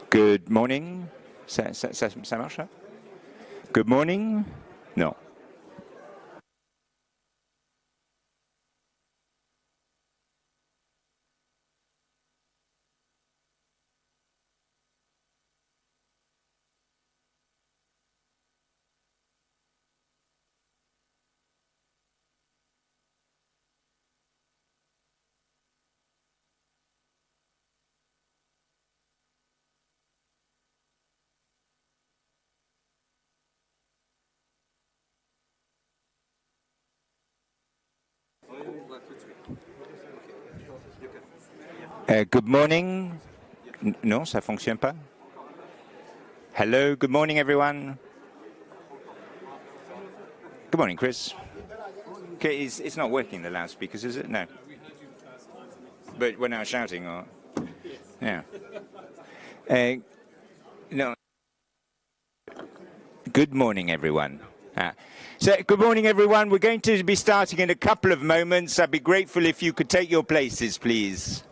Good morning. Ça marche là? Good morning? Non. Good morning. Non, ça fonctionne pas. Hello, good morning everyone. Good morning, Chris. Okay, it's not working, the loudspeakers, is it? No. But we're now shouting, or yeah. No. Good morning, everyone. So, good morning, everyone. We're going to be starting in a couple of moments. I'd be grateful if you could take your places, please.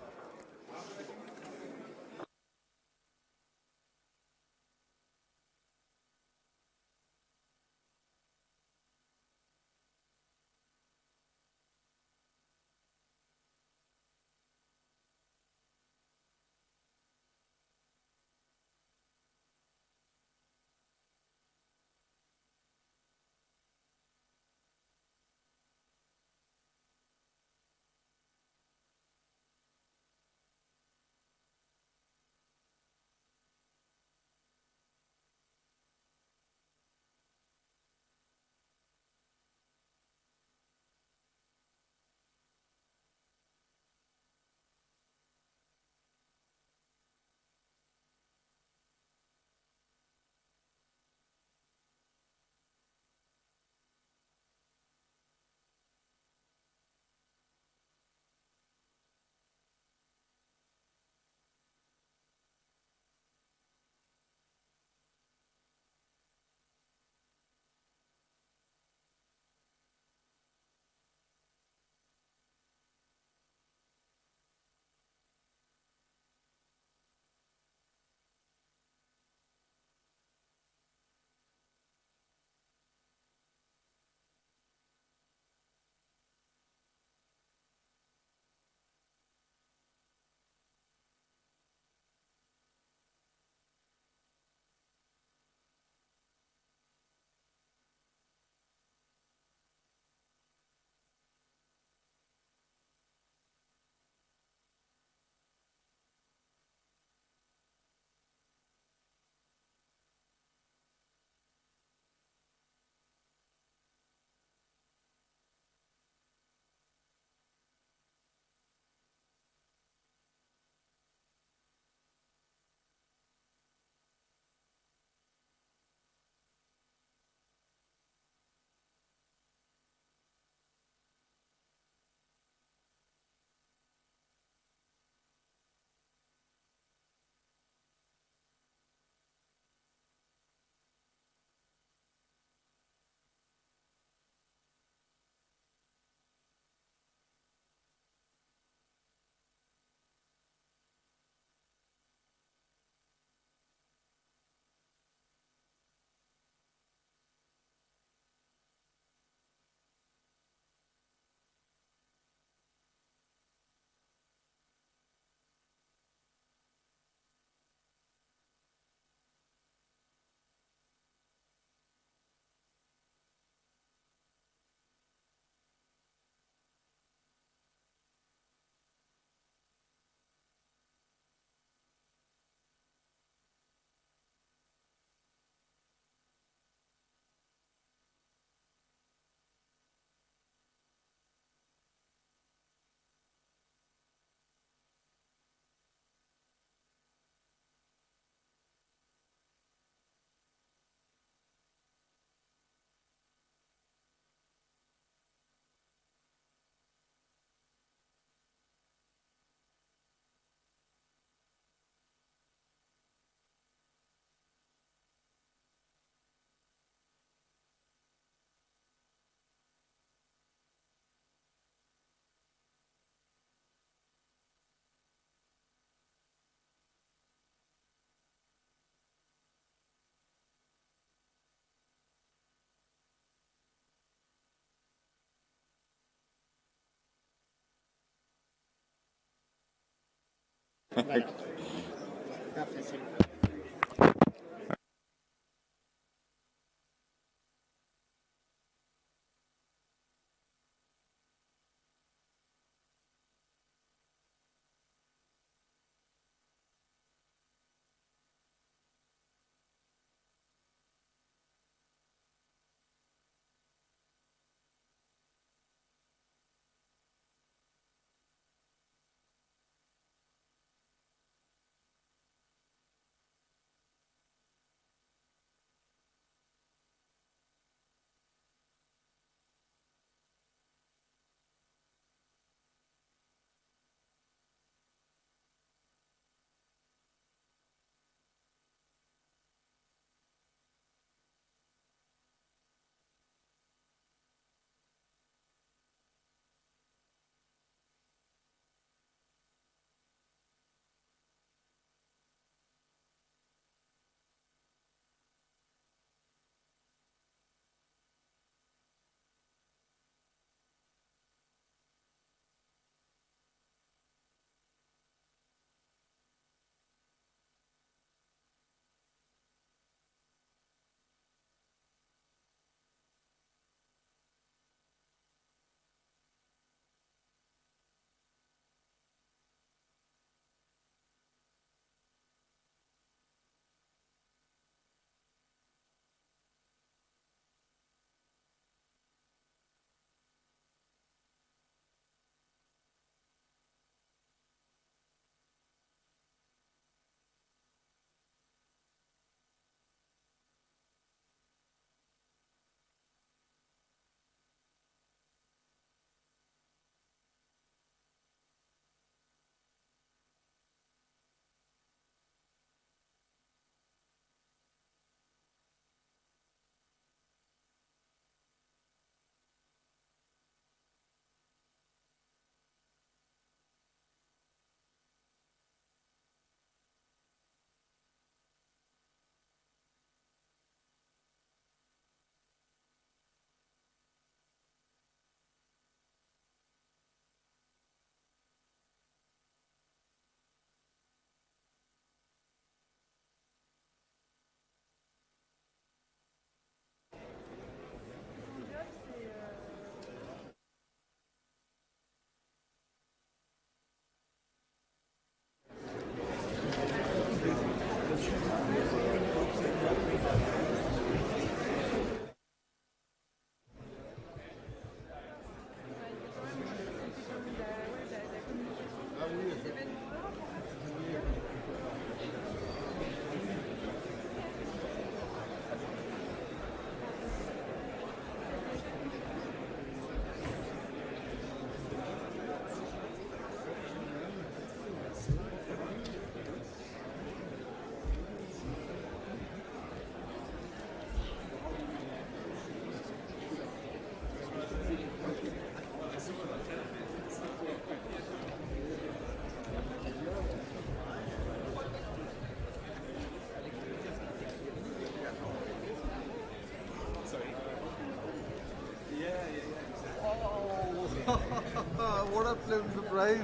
What a pleasant surprise.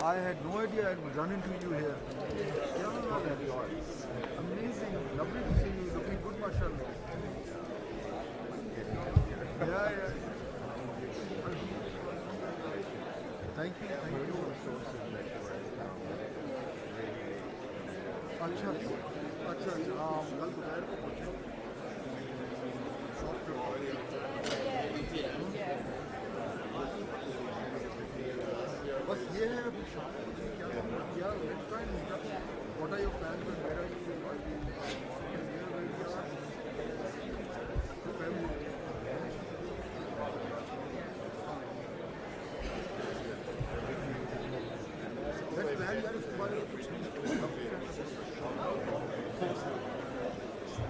I had no idea I would run into you here. Yeah, amazing. Lovely to see you. Looking good, mashallah. Yeah. Thank you. अच्छा हाँ कल दोपहर को पहुँचे shop पे बस ये है अभी शाम को क्या next time what are your plans and where are you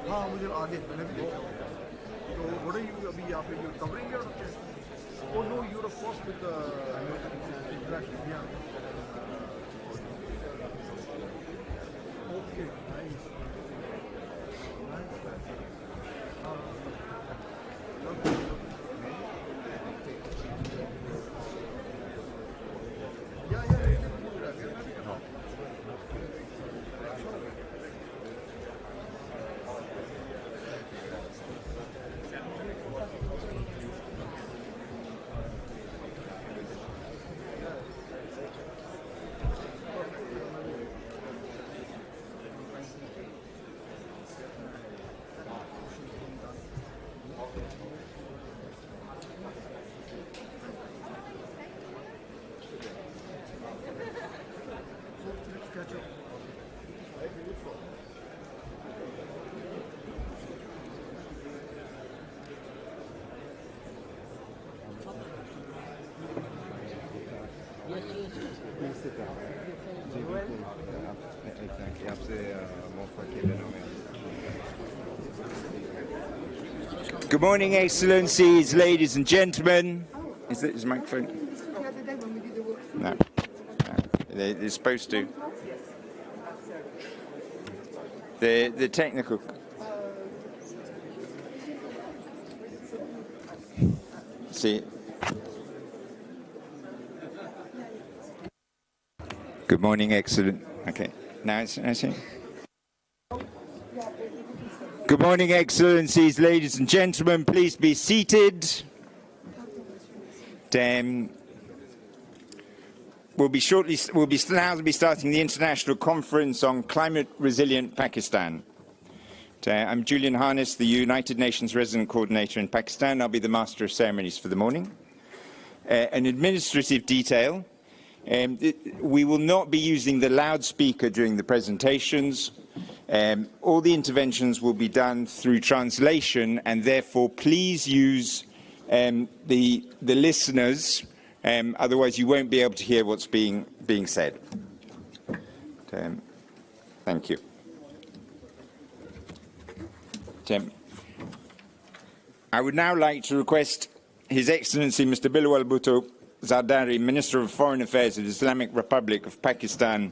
हाँ मुझे आगे मैंने भी देखा तो व्हाट आर यू अभी यहाँ पे you covering your oh no you're of course with the interaction yeah okay nice yeah Good morning, Excellencies, ladies and gentlemen. Is the microphone? No. They're supposed to. The technical. See. Good morning, excellent. Okay. Now it's see. Good morning, Excellencies, ladies and gentlemen. Please be seated. We'll be now starting the International Conference on Climate Resilient Pakistan. I'm Julian Harness, the United Nations Resident Coordinator in Pakistan. I'll be the Master of Ceremonies for the morning. An administrative detail. We will not be using the loudspeaker during the presentations. All the interventions will be done through translation, and therefore please use the listeners, otherwise you won't be able to hear what's being said. Thank you. I would now like to request His Excellency Mr. Bilawal Bhutto Zardari, Minister of Foreign Affairs of the Islamic Republic of Pakistan,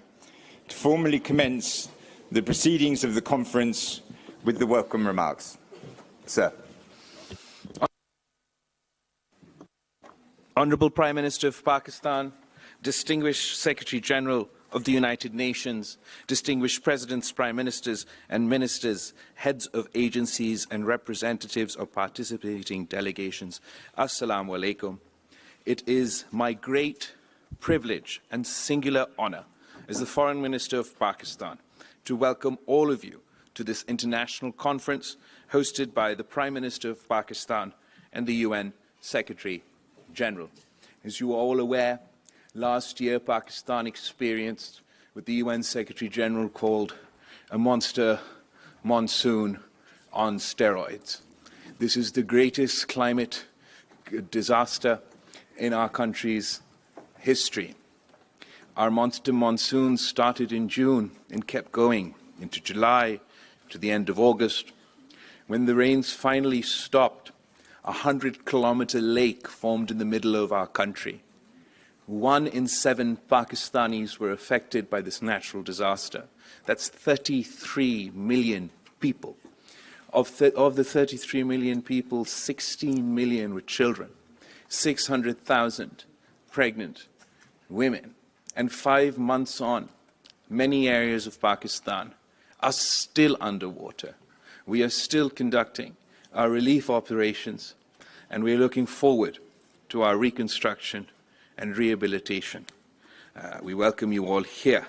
to formally commence the proceedings of the conference with the welcome remarks. Sir. Honourable Prime Minister of Pakistan, distinguished Secretary General of the United Nations, distinguished Presidents, Prime Ministers and Ministers, heads of agencies and representatives of participating delegations, Assalamu alaikum. It is my great privilege and singular honour as the Foreign Minister of Pakistan to welcome all of you to this international conference hosted by the Prime Minister of Pakistan and the UN Secretary General. As you are all aware, last year Pakistan experienced what the UN Secretary General called a monster monsoon on steroids. This is the greatest climate disaster in our country's history. Our monster monsoon started in June and kept going into July, to the end of August. When the rains finally stopped, a 100-kilometer lake formed in the middle of our country. 1 in 7 Pakistanis were affected by this natural disaster. That's 33 million people. Of the 33 million people, 16 million were children, 600,000 pregnant women. And 5 months on, many areas of Pakistan are still underwater. We are still conducting our relief operations, and we are looking forward to our reconstruction and rehabilitation. We welcome you all here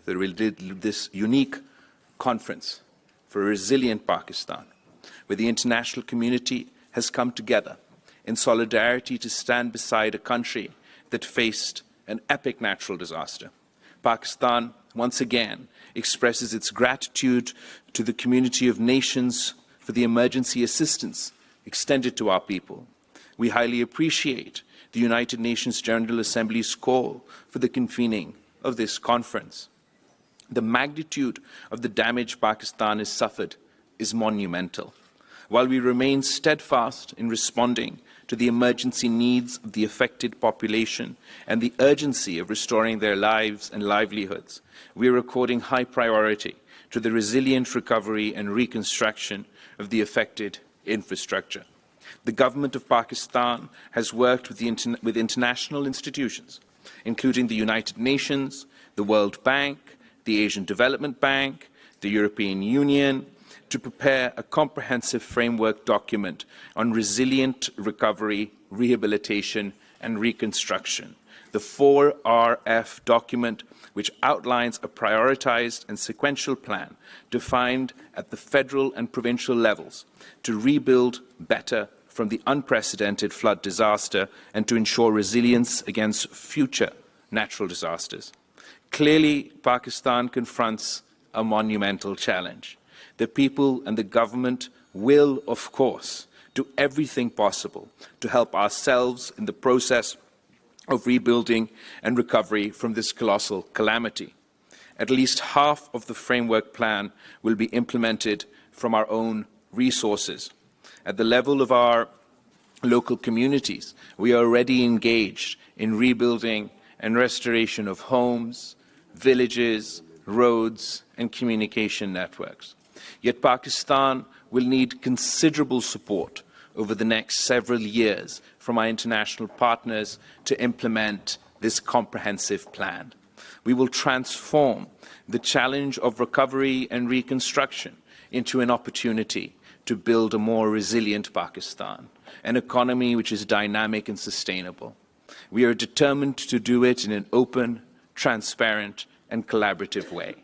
at this unique conference for a resilient Pakistan, where the international community has come together in solidarity to stand beside a country that faced an epic natural disaster. Pakistan, once again, expresses its gratitude to the community of nations for the emergency assistance extended to our people. We highly appreciate the United Nations General Assembly's call for the convening of this conference. The magnitude of the damage Pakistan has suffered is monumental. While we remain steadfast in responding to the emergency needs of the affected population and the urgency of restoring their lives and livelihoods, we are according high priority to the resilient recovery and reconstruction of the affected infrastructure. The government of Pakistan has worked with international institutions, including the United Nations, the World Bank, the Asian Development Bank, the European Union, to prepare a comprehensive framework document on resilient recovery, rehabilitation and reconstruction. The 4RF document, which outlines a prioritized and sequential plan defined at the federal and provincial levels to rebuild better from the unprecedented flood disaster and to ensure resilience against future natural disasters. Clearly, Pakistan confronts a monumental challenge. The people and the government will, of course, do everything possible to help ourselves in the process of rebuilding and recovery from this colossal calamity. At least half of the framework plan will be implemented from our own resources. At the level of our local communities, we are already engaged in rebuilding and restoration of homes, villages, roads, and communication networks. Yet Pakistan will need considerable support over the next several years from our international partners to implement this comprehensive plan. We will transform the challenge of recovery and reconstruction into an opportunity to build a more resilient Pakistan, an economy which is dynamic and sustainable. We are determined to do it in an open, transparent, and collaborative way.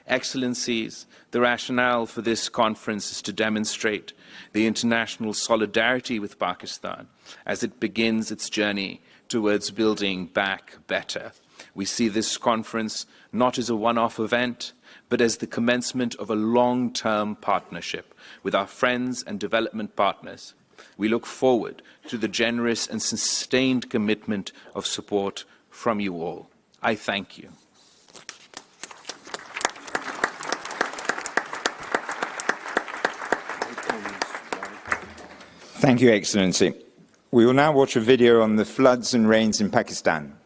Excellencies, the rationale for this conference is to demonstrate the international solidarity with Pakistan as it begins its journey towards building back better. We see this conference not as a one-off event, but as the commencement of a long-term partnership with our friends and development partners. We look forward to the generous and sustained commitment of support from you all. I thank you. Thank you, Excellency. We will now watch a video on the floods and rains in Pakistan.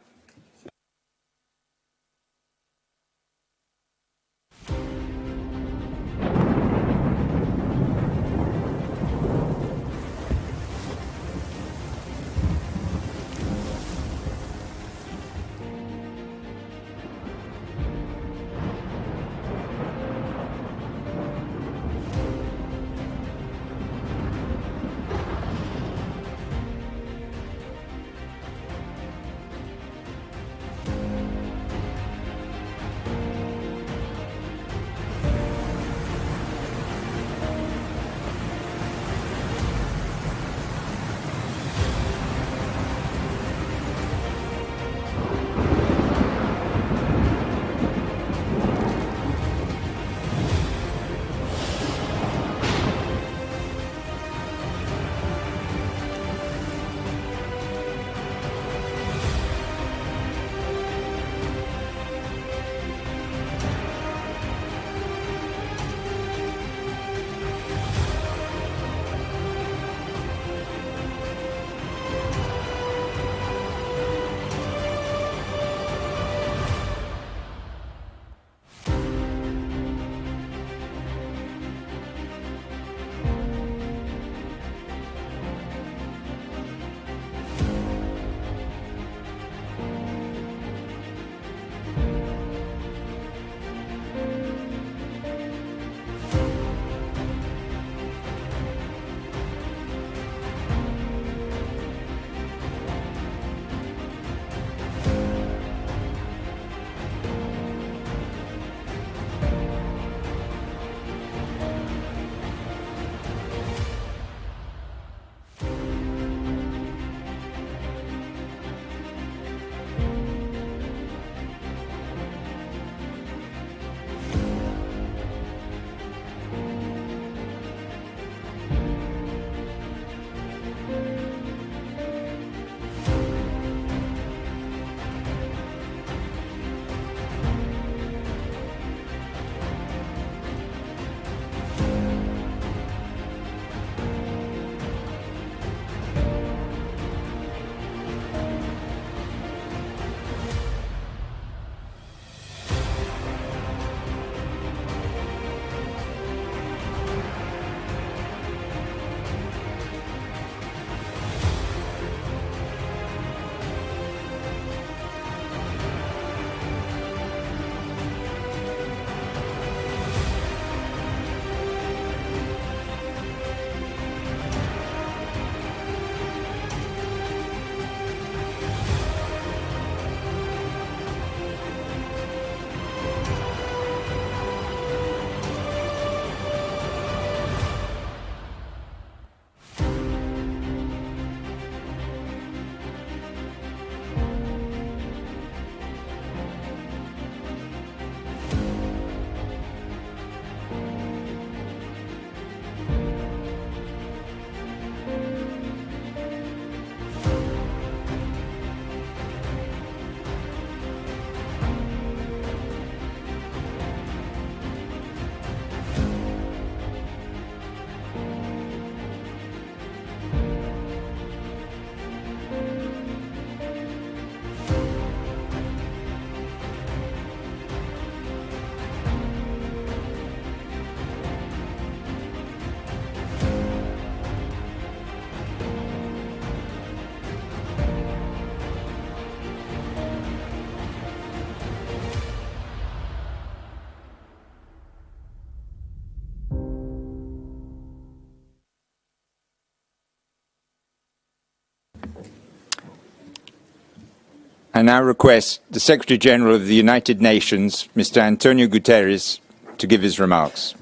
I now request the Secretary General of the United Nations, Mr. Antonio Guterres, to give his remarks.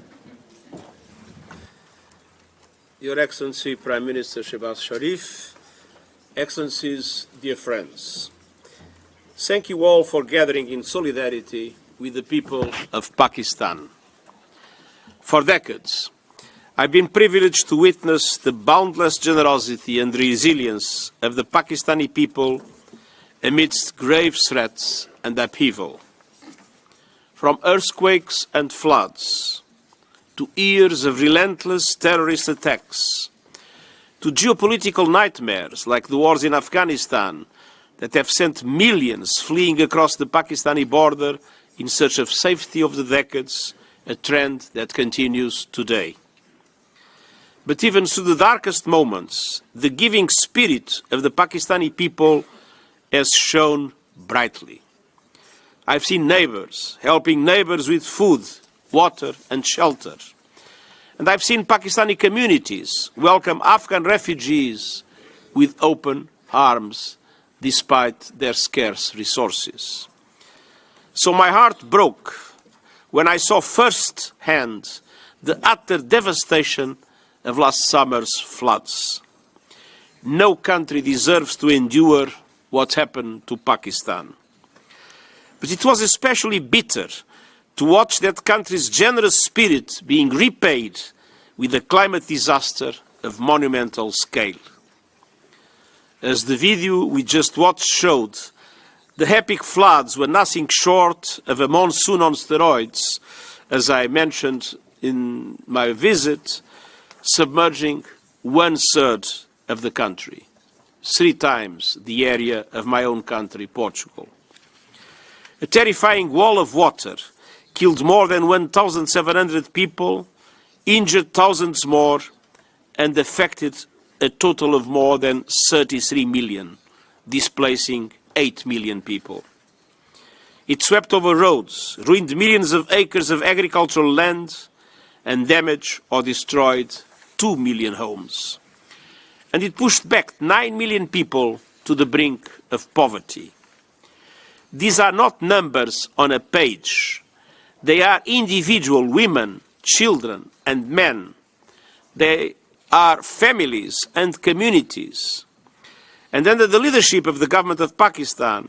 Your Excellency Prime Minister Shehbaz Sharif, Excellencies, dear friends, thank you all for gathering in solidarity with the people of Pakistan. For decades, I've been privileged to witness the boundless generosity and resilience of the Pakistani people amidst grave threats and upheaval. From earthquakes and floods, to years of relentless terrorist attacks, to geopolitical nightmares like the wars in Afghanistan that have sent millions fleeing across the Pakistani border in search of safety over the decades, a trend that continues today. But even through the darkest moments, the giving spirit of the Pakistani people has shone brightly. I've seen neighbors helping neighbors with food, water and shelter. And I've seen Pakistani communities welcome Afghan refugees with open arms despite their scarce resources. So my heart broke when I saw firsthand the utter devastation of last summer's floods. No country deserves to endure what happened to Pakistan. But it was especially bitter to watch that country's generous spirit being repaid with a climate disaster of monumental scale. As the video we just watched showed, the epic floods were nothing short of a monsoon on steroids, as I mentioned in my visit, submerging 1/3 of the country, 3 times the area of my own country, Portugal. A terrifying wall of water killed more than 1,700 people, injured thousands more, and affected a total of more than 33 million, displacing 8 million people. It swept over roads, ruined millions of acres of agricultural land, and damaged or destroyed 2 million homes. And it pushed back 9 million people to the brink of poverty. These are not numbers on a page. They are individual women, children, and men. They are families and communities. And under the leadership of the government of Pakistan,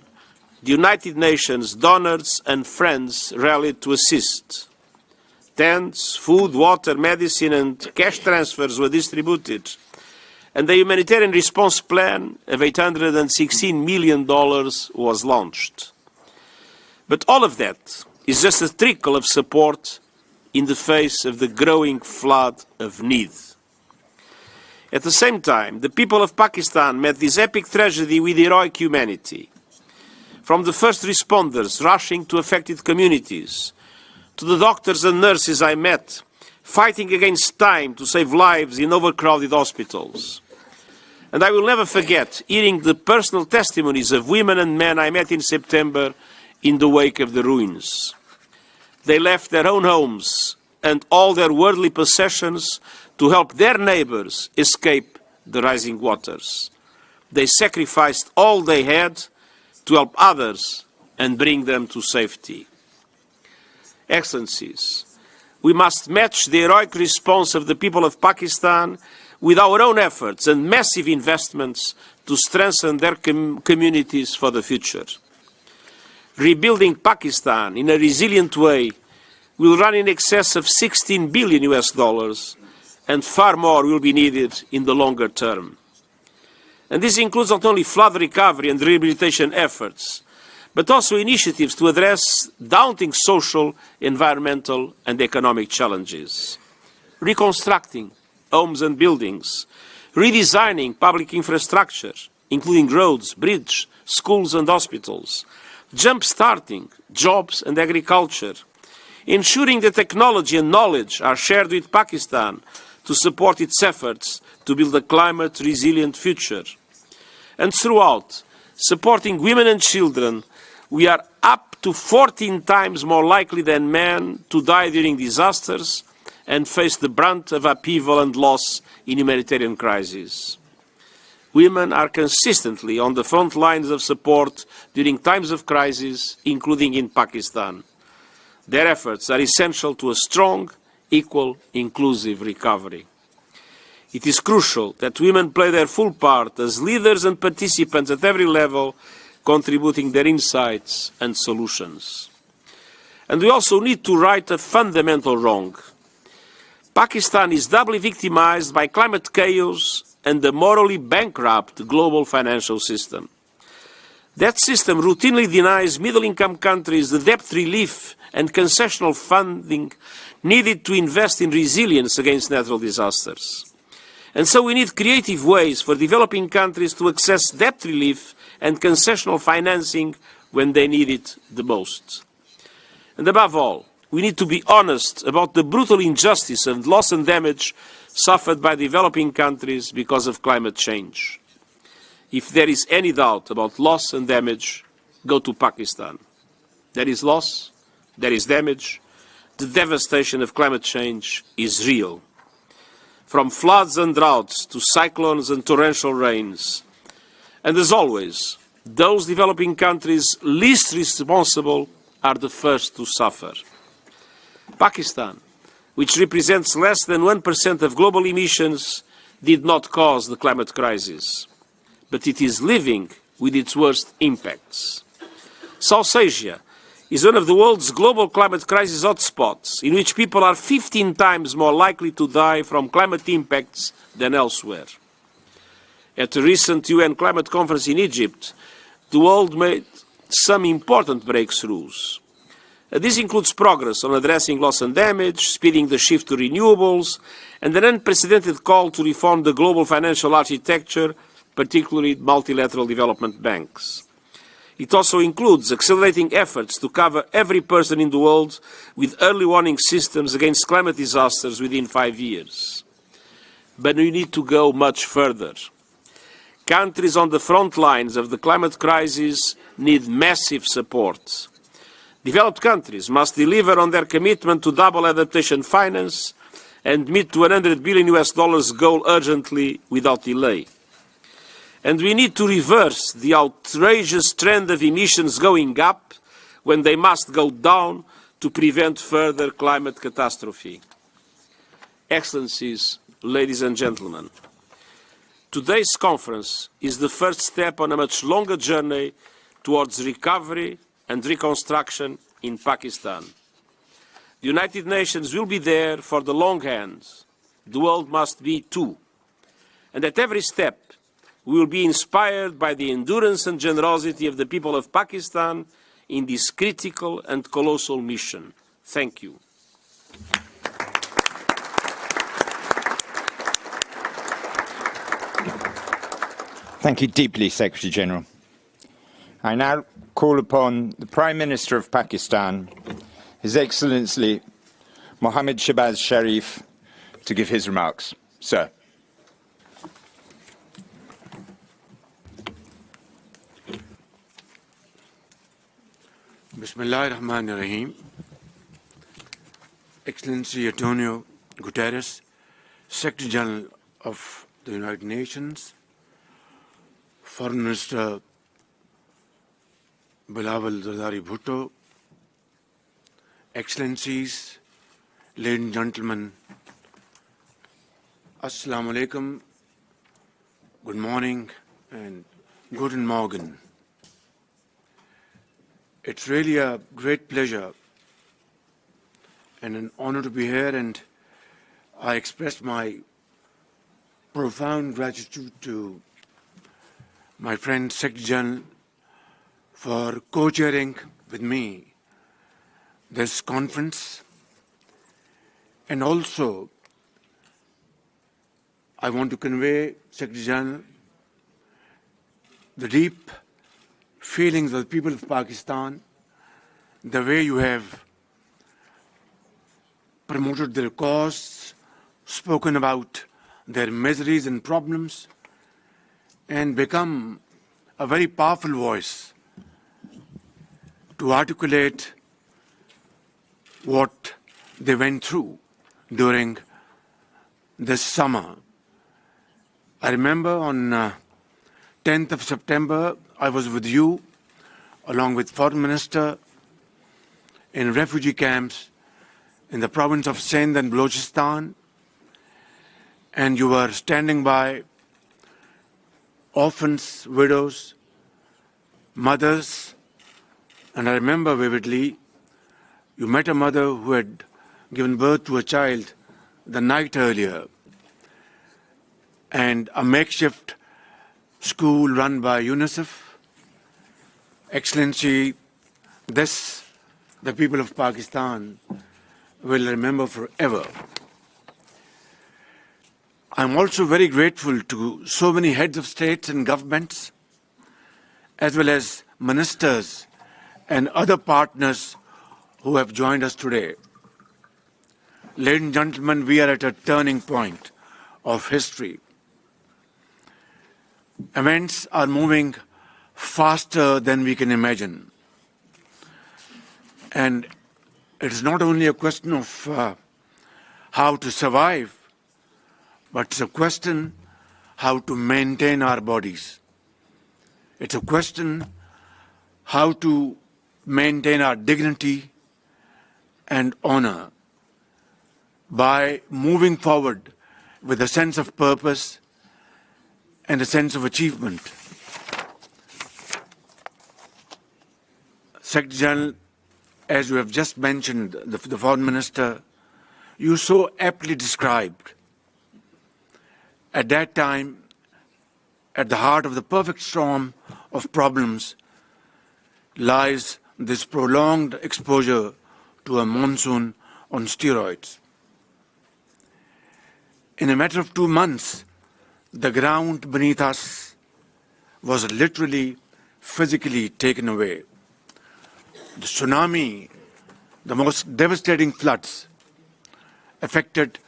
the United Nations donors and friends rallied to assist. Tents, food, water, medicine, and cash transfers were distributed. And the humanitarian response plan of $816 million was launched. But all of that is just a trickle of support in the face of the growing flood of need. At the same time, the people of Pakistan met this epic tragedy with heroic humanity. From the first responders rushing to affected communities, to the doctors and nurses I met, fighting against time to save lives in overcrowded hospitals. And I will never forget hearing the personal testimonies of women and men I met in September in the wake of the ruins. They left their own homes and all their worldly possessions to help their neighbors escape the rising waters. They sacrificed all they had to help others and bring them to safety. Excellencies, we must match the heroic response of the people of Pakistan with our own efforts and massive investments to strengthen their communities for the future. Rebuilding Pakistan in a resilient way will run in excess of $16 billion US, and far more will be needed in the longer term. And this includes not only flood recovery and rehabilitation efforts, but also initiatives to address daunting social, environmental, and economic challenges. Reconstructing homes and buildings, redesigning public infrastructure, including roads, bridges, schools and hospitals, jump-starting jobs and agriculture, ensuring that technology and knowledge are shared with Pakistan to support its efforts to build a climate-resilient future. And throughout, supporting women and children, we are up to 14 times more likely than men to die during disasters and face the brunt of upheaval and loss in humanitarian crises. women are consistently on the front lines of support during times of crisis, including in Pakistan. Their efforts are essential to a strong, equal, inclusive recovery. It is crucial that women play their full part as leaders and participants at every level, contributing their insights and solutions. And we also need to right a fundamental wrong. Pakistan is doubly victimized by climate chaos and the morally bankrupt global financial system. That system routinely denies middle-income countries the debt relief and concessional funding needed to invest in resilience against natural disasters. And so we need creative ways for developing countries to access debt relief and concessional financing when they need it the most. And above all, we need to be honest about the brutal injustice and loss and damage suffered by developing countries because of climate change. If there is any doubt about loss and damage, go to Pakistan. There is loss, there is damage. The devastation of climate change is real. From floods and droughts to cyclones and torrential rains. And as always, those developing countries least responsible are the first to suffer. Pakistan, which represents less than 1% of global emissions, did not cause the climate crisis, but it is living with its worst impacts. South Asia is one of the world's global climate crisis hotspots, in which people are 15 times more likely to die from climate impacts than elsewhere. At a recent UN climate conference in Egypt, the world made some important breakthroughs. This includes progress on addressing loss and damage, speeding the shift to renewables, and an unprecedented call to reform the global financial architecture, particularly multilateral development banks. It also includes accelerating efforts to cover every person in the world with early warning systems against climate disasters within 5 years. But we need to go much further. Countries on the front lines of the climate crisis need massive support. Developed countries must deliver on their commitment to double adaptation finance and meet the $100 billion goal urgently without delay. And we need to reverse the outrageous trend of emissions going up when they must go down to prevent further climate catastrophe. Excellencies, ladies and gentlemen, today's conference is the first step on a much longer journey towards recovery and reconstruction in Pakistan. The United Nations will be there for the long hand. The world must be too. And at every step, we will be inspired by the endurance and generosity of the people of Pakistan in this critical and colossal mission. Thank you. Thank you deeply, Secretary General. I now call upon the Prime Minister of Pakistan, His Excellency Mohammad Shehbaz Sharif, to give his remarks. Sir. Bismillahirrahmanirrahim. Excellency Antonio Guterres, Secretary General of the United Nations, Foreign Minister Bilawal Zardari Bhutto, Excellencies, ladies and gentlemen, Assalamu alaikum, good morning and guten Morgen. It's really a great pleasure and an honor to be here, and I express my profound gratitude to my friend Secretary General for co-chairing with me this conference. And also, I want to convey, Secretary General, the deep feelings of the people of Pakistan, the way you have promoted their cause, spoken about their miseries and problems, and become a very powerful voice to articulate what they went through during this summer. I remember on 10th of September, I was with you, along with Foreign Minister, in refugee camps in the province of Sindh and Balochistan, and you were standing by orphans, widows, mothers, and I remember vividly, you met a mother who had given birth to a child the night earlier, and a makeshift school run by UNICEF. Excellency, this the people of Pakistan will remember forever. I'm also very grateful to so many heads of states and governments, as well as ministers and other partners who have joined us today. Ladies and gentlemen, we are at a turning point of history. Events are moving faster than we can imagine. And it is not only a question of how to survive, but it's a question how to maintain our bodies. It's a question how to maintain our dignity and honor by moving forward with a sense of purpose and a sense of achievement. Secretary General, as you have just mentioned, the Foreign Minister, you so aptly described, at that time, at the heart of the perfect storm of problems lies this prolonged exposure to a monsoon on steroids. In a matter of 2 months, the ground beneath us was literally, physically taken away. The tsunami, the most devastating floods, affected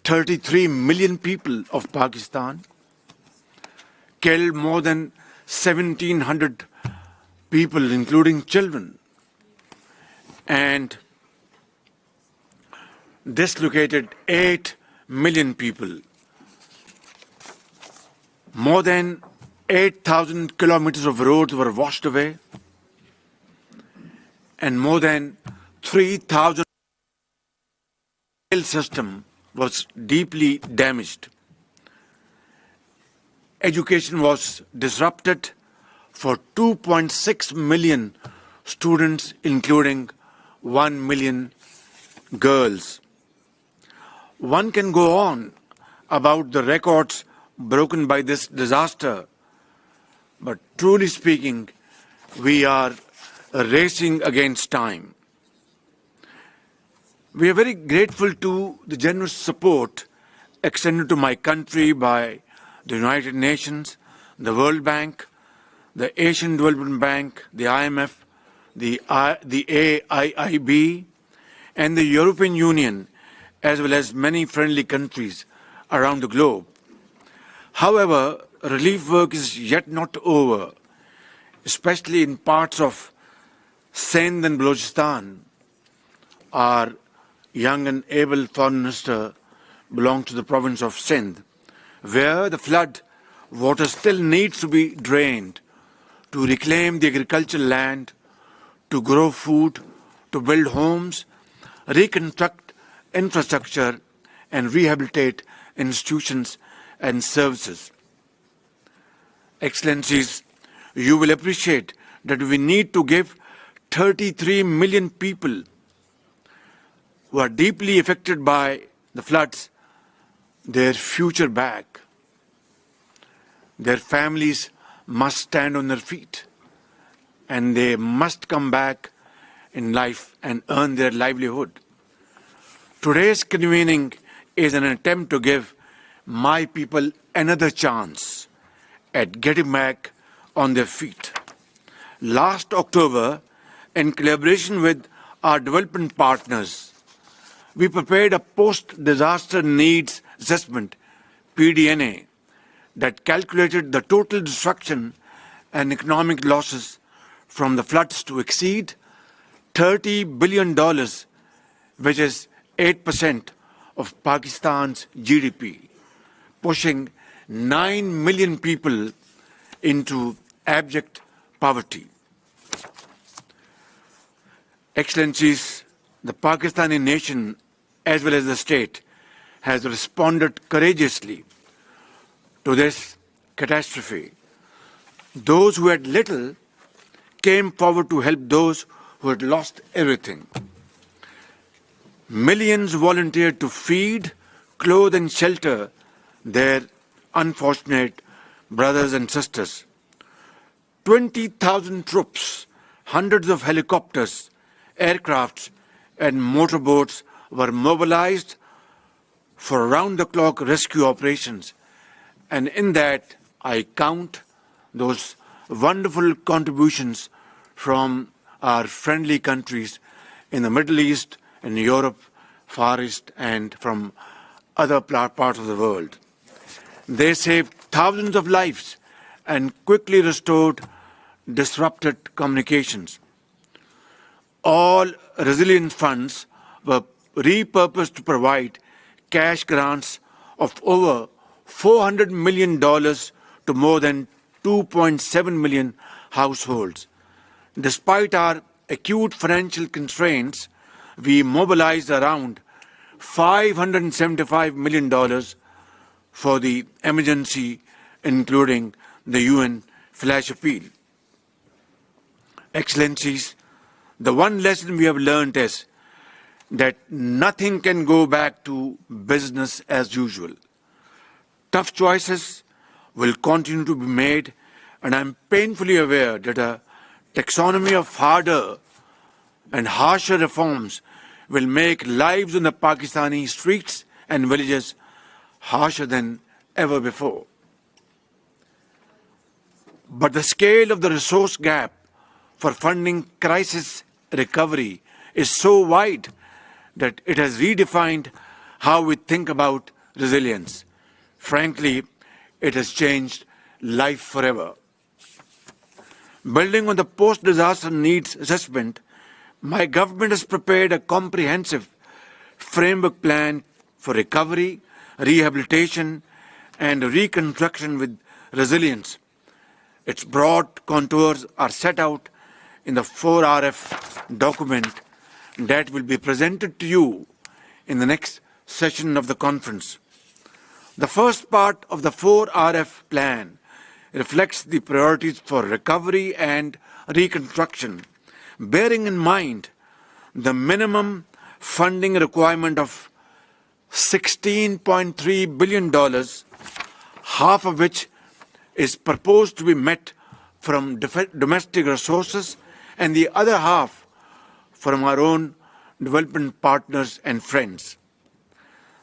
33 million people of Pakistan, killed more than 1,700 people, including children, and dislocated 8 million people. More than 8,000 kilometers of roads were washed away, and more than 3,000 rail system was deeply damaged. Education was disrupted for 2.6 million students, including 1 million girls. One can go on about the records broken by this disaster, but truly speaking, we are racing against time. We are very grateful to the generous support extended to my country by the United Nations, the World Bank, the Asian Development Bank, the IMF, the AIIB, and the European Union, as well as many friendly countries around the globe. However, relief work is yet not over, especially in parts of Sindh and Balochistan. Our young and able Foreign Minister belongs to the province of Sindh, where the flood water still needs to be drained to reclaim the agricultural land, to grow food, to build homes, reconstruct infrastructure, and rehabilitate institutions and services. Excellencies, you will appreciate that we need to give 33 million people who are deeply affected by the floods their future back. Their families must stand on their feet, and they must come back in life and earn their livelihood. Today's convening is an attempt to give my people another chance at getting back on their feet. Last October, in collaboration with our development partners, we prepared a post-disaster needs assessment, PDNA, that calculated the total destruction and economic losses from the floods to exceed $30 billion, which is 8% of Pakistan's GDP, pushing 9 million people into abject poverty. Excellencies, the Pakistani nation, as well as the state, has responded courageously to this catastrophe. Those who had little came forward to help those who had lost everything. Millions volunteered to feed, clothe and shelter their unfortunate brothers and sisters. 20,000 troops, hundreds of helicopters, aircrafts and motorboats were mobilized for round-the-clock rescue operations. And in that, I count those wonderful contributions from our friendly countries in the Middle East, in Europe, Far East, and from other parts of the world. They saved thousands of lives and quickly restored disrupted communications. All resilience funds were repurposed to provide cash grants of over $400 million to more than 2.7 million households. Despite our acute financial constraints, we mobilized around $575 million for the emergency, including the UN flash appeal. Excellencies, the one lesson we have learned is that nothing can go back to business as usual. Tough choices will continue to be made, and I am painfully aware that a taxonomy of harder and harsher reforms will make lives in the Pakistani streets and villages harsher than ever before. But the scale of the resource gap for funding crisis recovery is so wide that it has redefined how we think about resilience. Frankly, it has changed life forever. Building on the post-disaster needs assessment, my government has prepared a comprehensive framework plan for recovery, rehabilitation, and reconstruction with resilience. Its broad contours are set out in the 4RF document that will be presented to you in the next session of the conference. The first part of the 4RF plan reflects the priorities for recovery and reconstruction, bearing in mind the minimum funding requirement of $16.3 billion, half of which is proposed to be met from domestic resources and the other half from our own development partners and friends.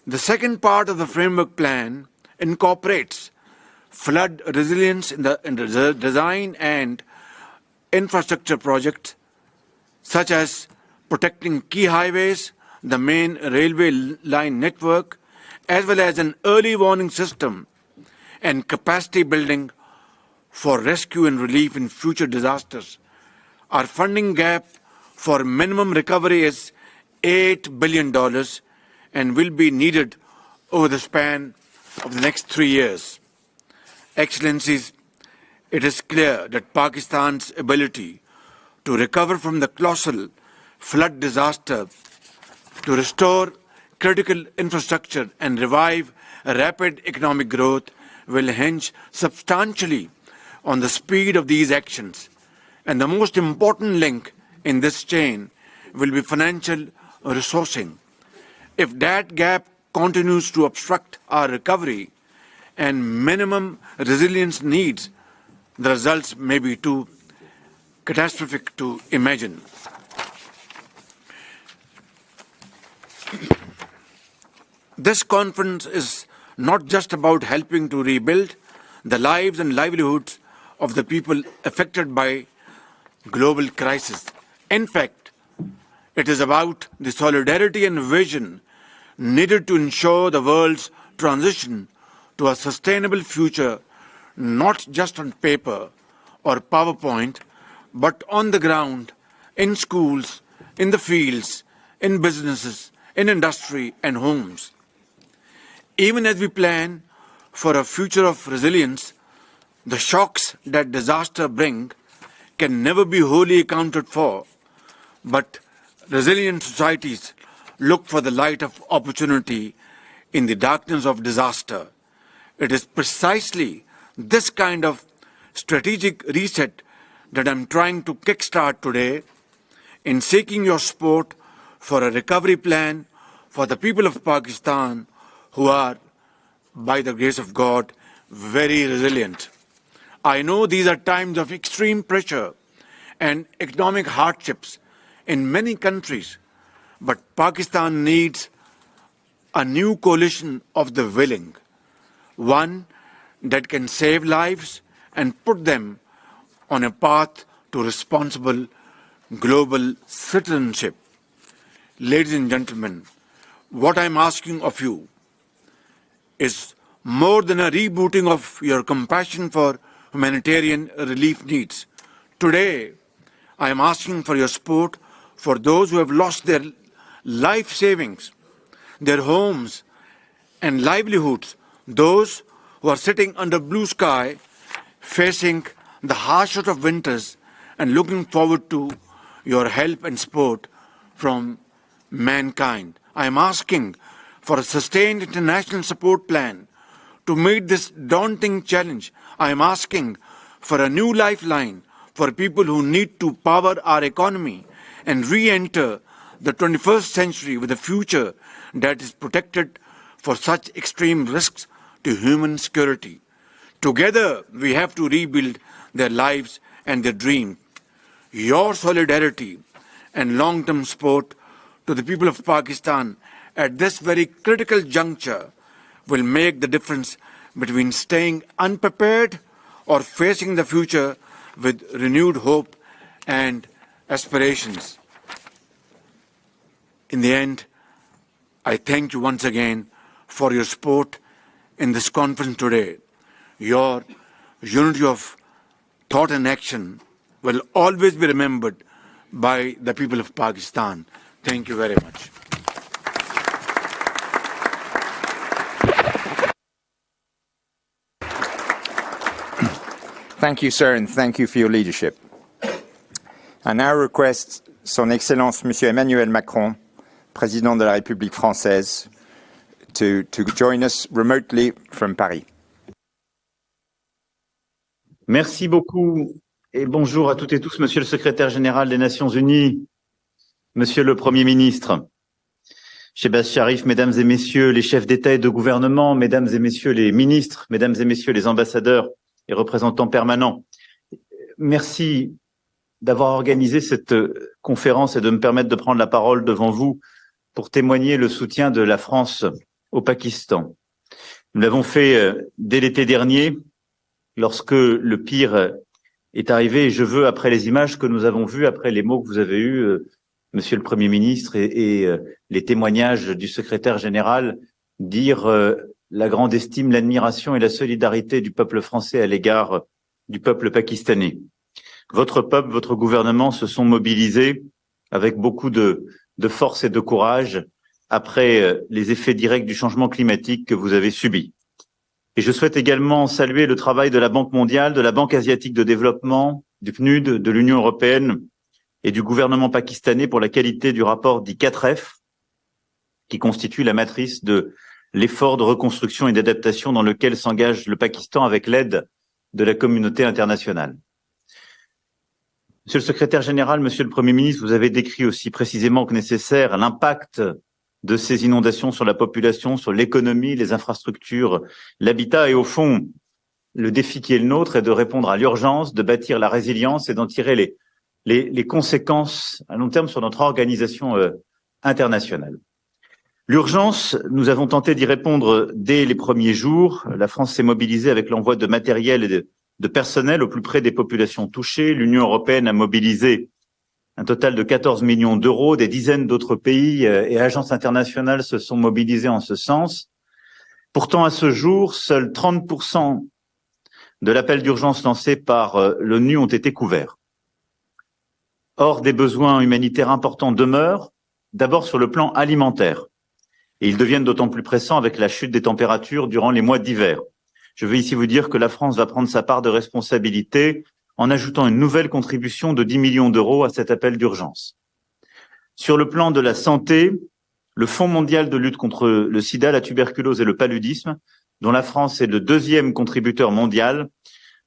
The second part of the framework plan incorporates flood resilience in the design and infrastructure projects, such as protecting key highways, the main railway line network, as well as an early warning system and capacity building for rescue and relief in future disasters. Our funding gap for minimum recovery is $8 billion and will be needed over the span of the next 3 years. Excellencies, it is clear that Pakistan's ability to recover from the colossal flood disaster, to restore critical infrastructure and revive rapid economic growth will hinge substantially on the speed of these actions. And the most important link in this chain will be financial resourcing. If that gap continues to obstruct our recovery and minimum resilience needs, the results may be too catastrophic to imagine. This conference is not just about helping to rebuild the lives and livelihoods of the people affected by global crisis. In fact, it is about the solidarity and vision needed to ensure the world's transition to a sustainable future, not just on paper or PowerPoint, but on the ground, in schools, in the fields, in businesses, in industry and homes. Even as we plan for a future of resilience, The shocks that disaster bring can never be wholly accounted for, but resilient societies look for the light of opportunity in the darkness of disaster. It is precisely this kind of strategic reset that I'm trying to kickstart today in seeking your support for a recovery plan for the people of Pakistan who are, by the grace of God, very resilient. I know these are times of extreme pressure and economic hardships in many countries, but Pakistan needs a new coalition of the willing, one that can save lives and put them on a path to responsible global citizenship. Ladies and gentlemen, what I'm asking of you is more than a rebooting of your compassion for humanitarian relief needs. Today, I am asking for your support for those who have lost their life savings, their homes and livelihoods, those who are sitting under blue sky, facing the harshest of winters and looking forward to your help and support from mankind. I am asking for a sustained international support plan to meet this daunting challenge. I am asking for a new lifeline for people who need to power our economy and re-enter the 21st century with a future that is protected for such extreme risks to human security. Together, we have to rebuild their lives and their dreams. Your solidarity and long-term support to the people of Pakistan at this very critical juncture will make the difference between staying unprepared or facing the future with renewed hope and aspirations. In the end, I thank you once again for your support in this conference today. Your unity of thought and action will always be remembered by the people of Pakistan. Thank you very much. Thank you, sir, and thank you for your leadership. I now request Son Excellence Monsieur Emmanuel Macron, Président de la République française, to join us remotely from Paris. Merci beaucoup et bonjour à toutes et tous, Monsieur le Secrétaire général des Nations Unies, Monsieur le Premier ministre, Shehbaz Sharif, Mesdames et Messieurs les chefs d'État et de gouvernement, Mesdames et Messieurs les ministres, Mesdames et Messieurs les ambassadeurs et représentants permanents. Merci d'avoir organisé cette conférence et de me permettre de prendre la parole devant vous pour témoigner le soutien de la France au Pakistan. Nous l'avons fait dès l'été dernier, lorsque le pire est arrivé, et je veux, après les images que nous avons vues, après les mots que vous avez eus, Monsieur le Premier ministre, et les témoignages du secrétaire général, dire la grande estime, l'admiration et la solidarité du peuple français à l'égard du peuple pakistanais. Votre peuple, votre gouvernement se sont mobilisés avec beaucoup de force et de courage après les effets directs du changement climatique que vous avez subi. Et je souhaite également saluer le travail de la Banque mondiale, de la Banque asiatique de développement, du PNUD, de l'Union européenne et du gouvernement pakistanais pour la qualité du rapport dit 4F, qui constitue la matrice de l'effort de reconstruction et d'adaptation dans lequel s'engage le Pakistan avec l'aide de la communauté internationale. Monsieur le secrétaire général, Monsieur le Premier ministre, vous avez décrit aussi précisément que nécessaire l'impact de ces inondations sur la population, sur l'économie, les infrastructures, l'habitat et au fond, le défi qui est le nôtre est de répondre à l'urgence, de bâtir la résilience et d'en tirer les conséquences à long terme sur notre organisation internationale. L'urgence, nous avons tenté d'y répondre dès les premiers jours. La France s'est mobilisée avec l'envoi de matériel et de personnel au plus près des populations touchées. L'Union européenne a mobilisé un total de 14 millions d'euros. Des dizaines d'autres pays et agences internationales se sont mobilisés en ce sens. Pourtant, à ce jour, seuls 30% de l'appel d'urgence lancé par l'ONU ont été couverts. Or, des besoins humanitaires importants demeurent, d'abord sur le plan alimentaire. Et ils deviennent d'autant plus pressants avec la chute des températures durant les mois d'hiver. je veux ici vous dire que la France va prendre sa part de responsabilité en ajoutant une nouvelle contribution de 10 millions d'euros à cet appel d'urgence. Sur le plan de la santé, le Fonds mondial de lutte contre le sida, la tuberculose et le paludisme, dont la France est le deuxième contributeur mondial,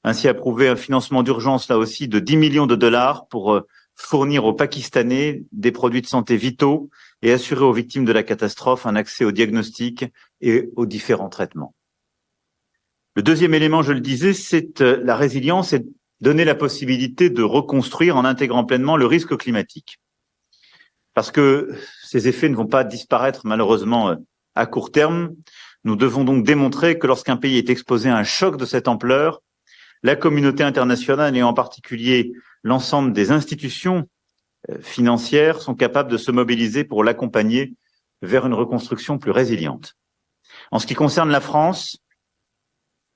ainsi approuvé un financement d'urgence là aussi de 10 millions de dollars pour fournir aux Pakistanais des produits de santé vitaux et assurer aux victimes de la catastrophe un accès au diagnostic et aux différents traitements. Le deuxième élément, je le disais, c'est la résilience et donner la possibilité de reconstruire en intégrant pleinement le risque climatique. Parce que ces effets ne vont pas disparaître malheureusement à court terme. Nous devons donc démontrer que lorsqu'un pays est exposé à un choc de cette ampleur, la communauté internationale et en particulier l'ensemble des institutions financières sont capables de se mobiliser pour l'accompagner vers une reconstruction plus résiliente. En ce qui concerne la France,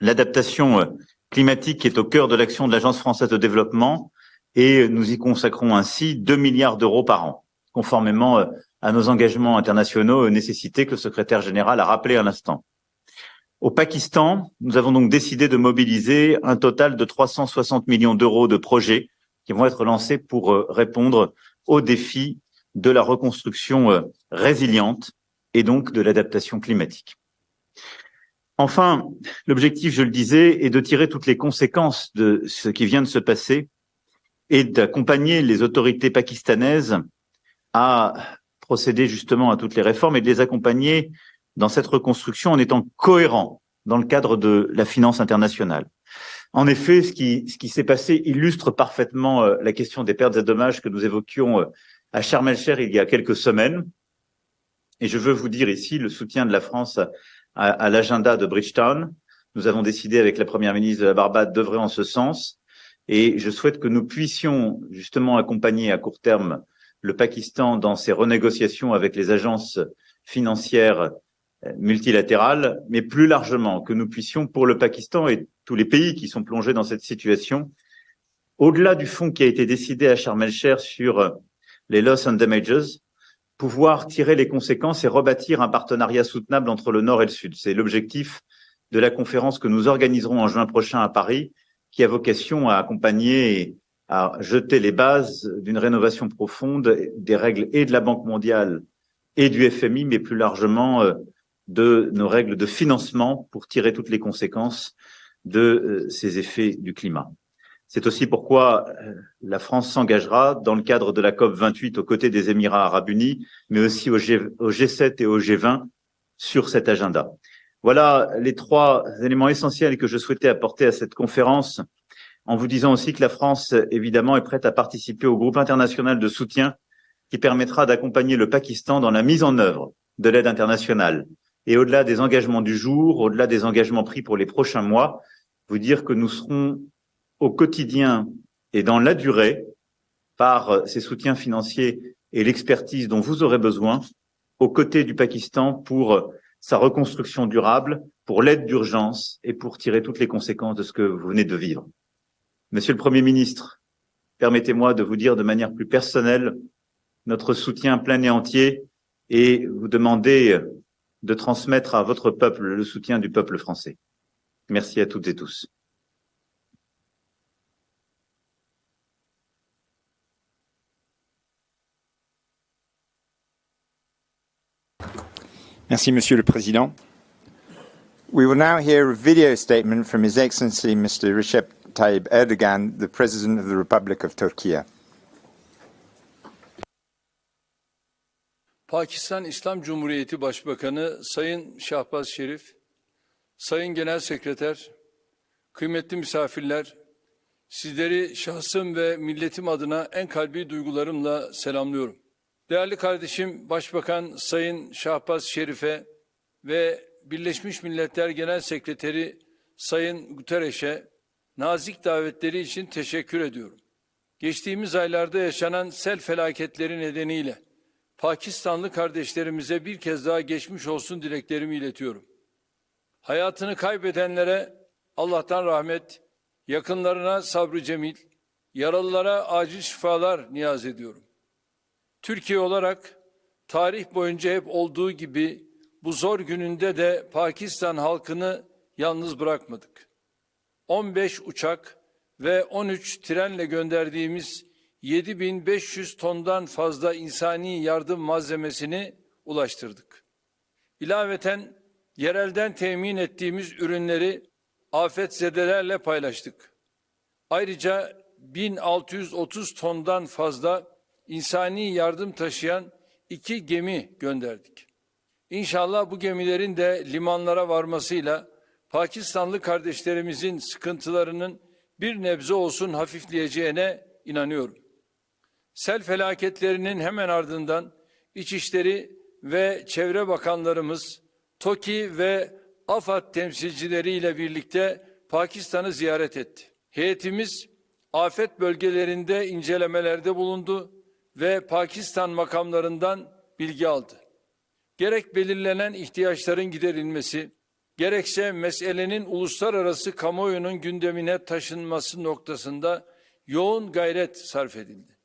l'adaptation climatique est au cœur de l'action de l'Agence française de développement et nous y consacrons ainsi 2 milliards d'euros par an, conformément à nos engagements internationaux nécessités que le secrétaire général a rappelé à l'instant. Au Pakistan, nous avons donc décidé de mobiliser un total de 360 millions d'euros de projets qui vont être lancés pour répondre aux défis de la reconstruction résiliente et donc de l'adaptation climatique. Enfin, l'objectif, je le disais, est de tirer toutes les conséquences de ce qui vient de se passer et d'accompagner les autorités pakistanaises à procéder justement à toutes les réformes et de les accompagner dans cette reconstruction en étant cohérents dans le cadre de la finance internationale. En effet, ce qui s'est passé illustre parfaitement la question des pertes et dommages que nous évoquions à Sharm el-Sheikh il y a quelques semaines. Et je veux vous dire ici le soutien de la France à l'agenda de Bridgetown. Nous avons décidé avec la première ministre de la Barbade d'œuvrer en ce sens. Et je souhaite que nous puissions justement accompagner à court terme le Pakistan dans ses renégociations avec les agences financières multilatérales, mais plus largement que nous puissions, pour le Pakistan et tous les pays qui sont plongés dans cette situation, au-delà du fonds qui a été décidé à Sharm el-Sheikh sur les loss and damages, pouvoir tirer les conséquences et rebâtir un partenariat soutenable entre le Nord et le Sud. C'est l'objectif de la conférence que nous organiserons en juin prochain à Paris, qui a vocation à accompagner et à jeter les bases d'une rénovation profonde des règles et de la Banque mondiale et du FMI, mais plus largement de nos règles de financement pour tirer toutes les conséquences de ces effets du climat. C'est aussi pourquoi la France s'engagera dans le cadre de la COP28 aux côtés des Émirats arabes unis, mais aussi au G7 et au G20 sur cet agenda. Voilà les trois éléments essentiels que je souhaitais apporter à cette conférence, en vous disant aussi que la France, évidemment, est prête à participer au groupe international de soutien qui permettra d'accompagner le Pakistan dans la mise en œuvre de l'aide internationale. Et au-delà des engagements du jour, au-delà des engagements pris pour les prochains mois, vous dire que nous serons au quotidien et dans la durée, par ces soutiens financiers et l'expertise dont vous aurez besoin, aux côtés du Pakistan pour sa reconstruction durable, pour l'aide d'urgence et pour tirer toutes les conséquences de ce que vous venez de vivre. Monsieur le Premier ministre, permettez-moi de vous dire de manière plus personnelle notre soutien plein et entier et vous demander de transmettre à votre peuple le soutien du peuple français. Merci à toutes et tous. Merci, Monsieur le Président. We will now hear a video statement from His Excellency Mr. Recep Tayyip Erdogan, the President of the Republic of Turkey. Pakistan İslam Cumhuriyeti Başbakanı Sayın Şahbaz Şerif, Sayın Genel Sekreter, kıymetli misafirler, sizleri şahsım ve milletim adına en kalbi duygularımla selamlıyorum. Değerli kardeşim Başbakan Sayın Şahbaz Şerif'e ve Birleşmiş Milletler Genel Sekreteri Sayın Guterres'e nazik davetleri için teşekkür ediyorum. Geçtiğimiz aylarda yaşanan sel felaketleri nedeniyle Pakistanlı kardeşlerimize bir kez daha geçmiş olsun dileklerimi iletiyorum. Hayatını kaybedenlere Allah'tan rahmet, yakınlarına sabrı cemil, yaralılara acil şifalar niyaz ediyorum. Türkiye olarak tarih boyunca hep olduğu gibi bu zor gününde de Pakistan halkını yalnız bırakmadık. 15 uçak ve 13 trenle gönderdiğimiz 7.500 tondan fazla insani yardım malzemesini ulaştırdık. İlaveten yerelden temin ettiğimiz ürünleri afetzedelerle paylaştık. Ayrıca 1630 tondan fazla insani yardım taşıyan 2 gemi gönderdik. İnşallah bu gemilerin de limanlara varmasıyla Pakistanlı kardeşlerimizin sıkıntılarının bir nebze olsun hafifleyeceğine inanıyorum. Sel felaketlerinin hemen ardından İçişleri ve Çevre Bakanlarımız, TOKİ ve AFAD temsilcileriyle birlikte Pakistan'ı ziyaret etti. Heyetimiz afet bölgelerinde incelemelerde bulundu ve Pakistan makamlarından bilgi aldı. Gerek belirlenen ihtiyaçların giderilmesi, gerekse meselenin uluslararası kamuoyunun gündemine taşınması noktasında yoğun gayret sarf edildi.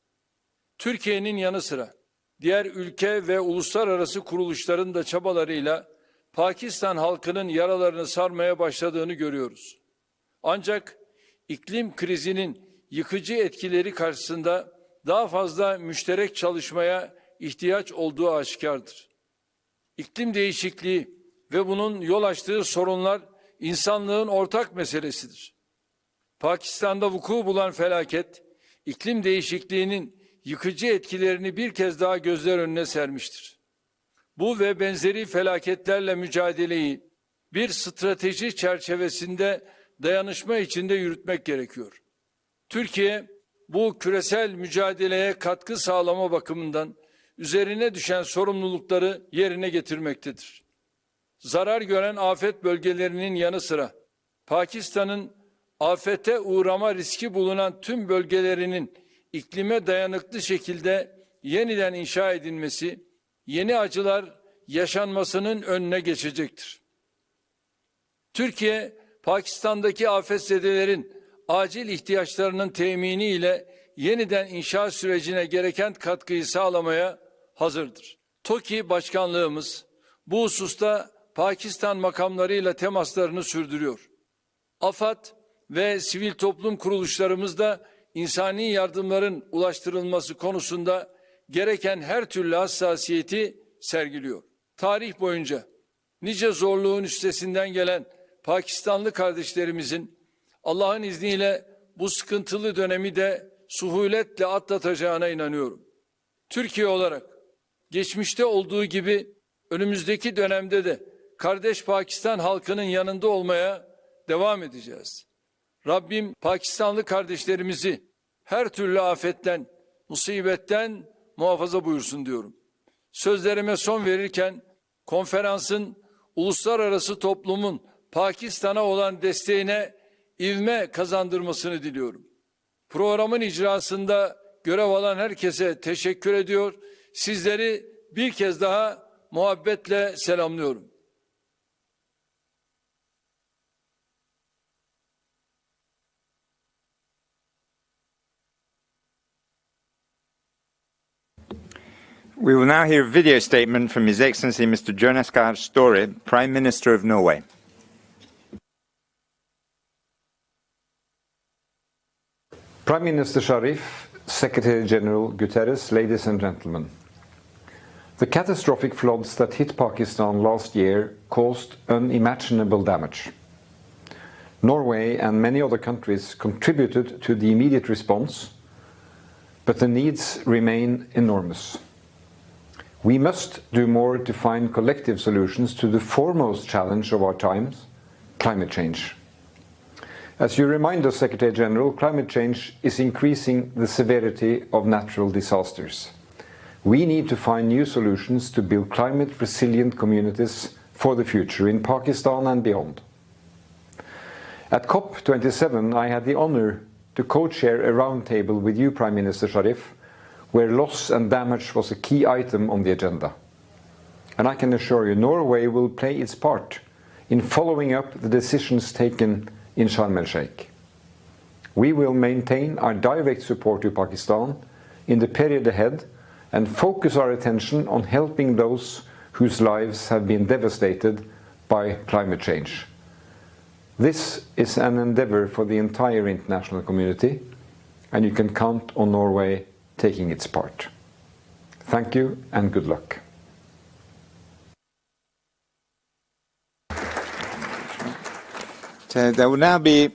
Türkiye'nin yanı sıra diğer ülke ve uluslararası kuruluşların da çabalarıyla Pakistan halkının yaralarını sarmaya başladığını görüyoruz. Ancak iklim krizinin yıkıcı etkileri karşısında daha fazla müşterek çalışmaya ihtiyaç olduğu aşikardır. İklim değişikliği ve bunun yol açtığı sorunlar insanlığın ortak meselesidir. Pakistan'da vuku bulan felaket, iklim değişikliğinin yıkıcı etkilerini bir kez daha gözler önüne sermiştir. Bu ve benzeri felaketlerle mücadeleyi bir strateji çerçevesinde dayanışma içinde yürütmek gerekiyor. Türkiye bu küresel mücadeleye katkı sağlama bakımından üzerine düşen sorumlulukları yerine getirmektedir. Zarar gören afet bölgelerinin yanı sıra Pakistan'ın afete uğrama riski bulunan tüm bölgelerinin iklime dayanıklı şekilde yeniden inşa edilmesi, yeni acılar yaşanmasının önüne geçecektir. Türkiye, Pakistan'daki afetzedelerin acil ihtiyaçlarının temini ile yeniden inşa sürecine gereken katkıyı sağlamaya hazırdır. TOKİ Başkanlığımız bu hususta Pakistan makamlarıyla temaslarını sürdürüyor. AFAD ve sivil toplum kuruluşlarımız da insani yardımların ulaştırılması konusunda gereken her türlü hassasiyeti sergiliyor. Tarih boyunca nice zorluğun üstesinden gelen Pakistanlı kardeşlerimizin Allah'ın izniyle bu sıkıntılı dönemi de suhuletle atlatacağına inanıyorum. Türkiye olarak geçmişte olduğu gibi önümüzdeki dönemde de kardeş Pakistan halkının yanında olmaya devam edeceğiz. Rabbim Pakistanlı kardeşlerimizi her türlü afetten, musibetten muhafaza buyursun diyorum. Sözlerime son verirken konferansın uluslararası toplumun Pakistan'a olan desteğine ivme kazandırmasını diliyorum. Programın icrasında görev alan herkese teşekkür ediyor. Sizleri bir kez daha muhabbetle selamlıyorum. We will now hear a video statement from His Excellency Mr. Jonas Gahr Støre, Prime Minister of Norway. Prime Minister Sharif, Secretary General Guterres, ladies and gentlemen. The catastrophic floods that hit Pakistan last year caused unimaginable damage. Norway and many other countries contributed to the immediate response, but the needs remain enormous. We must do more to find collective solutions to the foremost challenge of our times, climate change. As you remind us, Secretary General, climate change is increasing the severity of natural disasters. We need to find new solutions to build climate-resilient communities for the future in Pakistan and beyond. At COP27, I had the honor to co-chair a roundtable with you, Prime Minister Sharif, where loss and damage was a key item on the agenda. And I can assure you, Norway will play its part in following up the decisions taken in Sharm el-Sheikh. We will maintain our direct support to Pakistan in the period ahead and focus our attention on helping those whose lives have been devastated by climate change. This is an endeavour for the entire international community, and you can count on Norway taking its part. Thank you and good luck. There will now be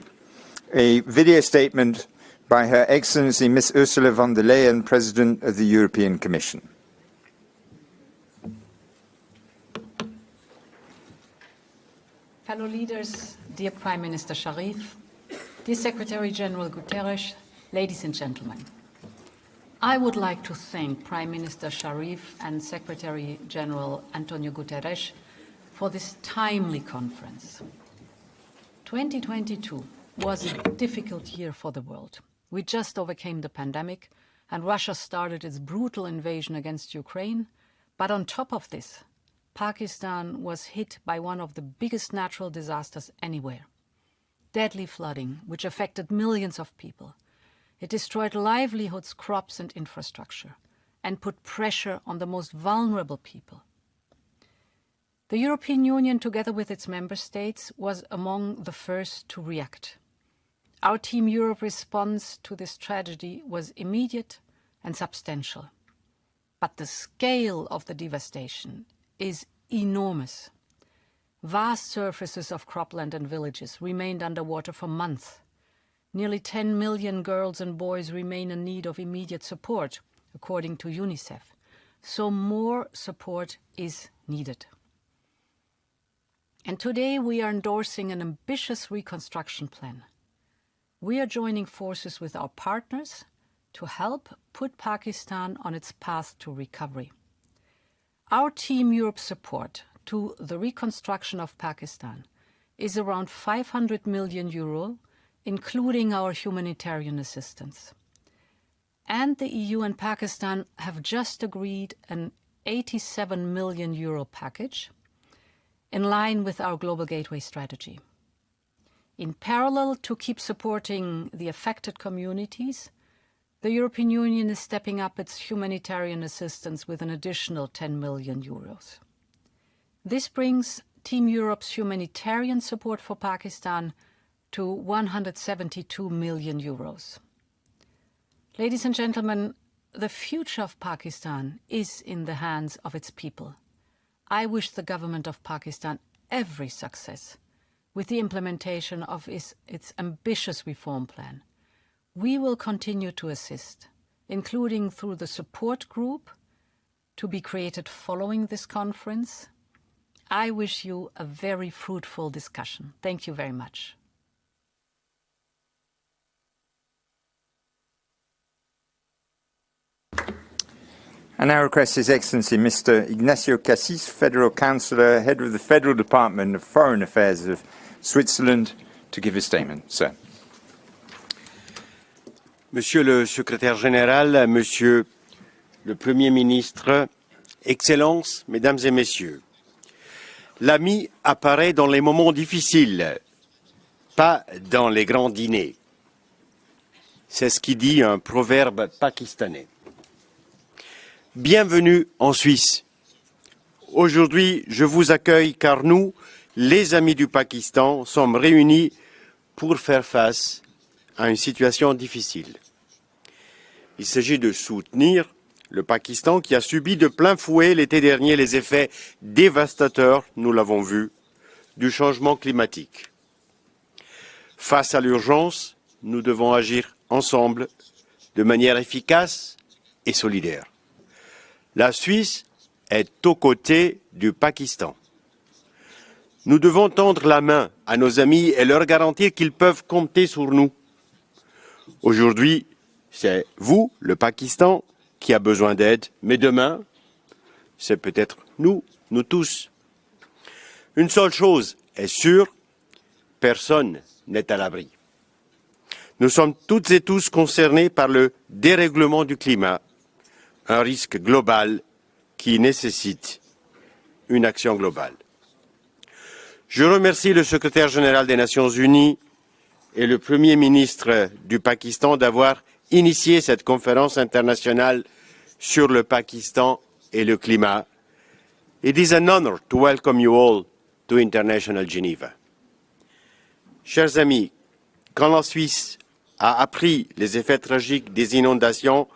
a video statement by Her Excellency Ms. Ursula von der Leyen, President of the European Commission. Fellow leaders, dear Prime Minister Sharif, dear Secretary General Guterres, ladies and gentlemen, I would like to thank Prime Minister Sharif and Secretary General Antonio Guterres for this timely conference. 2022 was a difficult year for the world. We just overcame the pandemic and Russia started its brutal invasion against Ukraine. But on top of this, Pakistan was hit by one of the biggest natural disasters anywhere. Deadly flooding, which affected millions of people. It destroyed livelihoods, crops and infrastructure, and put pressure on the most vulnerable people. The European Union, together with its member states, was among the first to react. Our Team Europe response to this tragedy was immediate and substantial. But the scale of the devastation is enormous. Vast surfaces of cropland and villages remained underwater for months. Nearly 10 million girls and boys remain in need of immediate support, according to UNICEF. So more support is needed. And today we are endorsing an ambitious reconstruction plan. We are joining forces with our partners to help put Pakistan on its path to recovery. Our Team Europe support to the reconstruction of Pakistan is around 500 million euro, including our humanitarian assistance. And the EU and Pakistan have just agreed an 87 million euro package in line with our Global Gateway strategy. In parallel to keep supporting the affected communities, the European Union is stepping up its humanitarian assistance with an additional 10 million euros. This brings Team Europe's humanitarian support for Pakistan to 172 million euros. Ladies and gentlemen, the future of Pakistan is in the hands of its people. I wish the government of Pakistan every success with the implementation of its ambitious reform plan. We will continue to assist, including through the support group to be created following this conference. I wish you a very fruitful discussion. Thank you very much. I now request His Excellency Mr. Ignacio Cassis, Federal Councillor, Head of the Federal Department of Foreign Affairs of Switzerland, to give a statement. Sir. Monsieur le Secrétaire Général, Monsieur le Premier ministre, Excellences, Mesdames et Messieurs, l'ami apparaît dans les moments difficiles, pas dans les grands dîners. C'est ce qui dit un proverbe pakistanais. Bienvenue en Suisse. Aujourd'hui, je vous accueille car nous, les amis du Pakistan, sommes réunis pour faire face à une situation difficile. Il s'agit de soutenir le Pakistan qui a subi de plein fouet l'été dernier les effets dévastateurs, nous l'avons vu, du changement climatique. Face à l'urgence, nous devons agir ensemble de manière efficace et solidaire. La Suisse est aux côtés du Pakistan. Nous devons tendre la main à nos amis et leur garantir qu'ils peuvent compter sur nous. Aujourd'hui, c'est vous, le Pakistan, qui a besoin d'aide, mais demain, c'est peut-être nous tous. Une seule chose est sûre, personne n'est à l'abri. Nous sommes toutes et tous concernés par le dérèglement du climat, un risque global qui nécessite une action globale. Je remercie le secrétaire général des Nations Unies et le Premier ministre du Pakistan d'avoir initié cette conférence internationale sur le Pakistan et le climat. It is an honor to welcome you all to International Geneva. Chers amis, quand la Suisse a appris les effets tragiques des inondations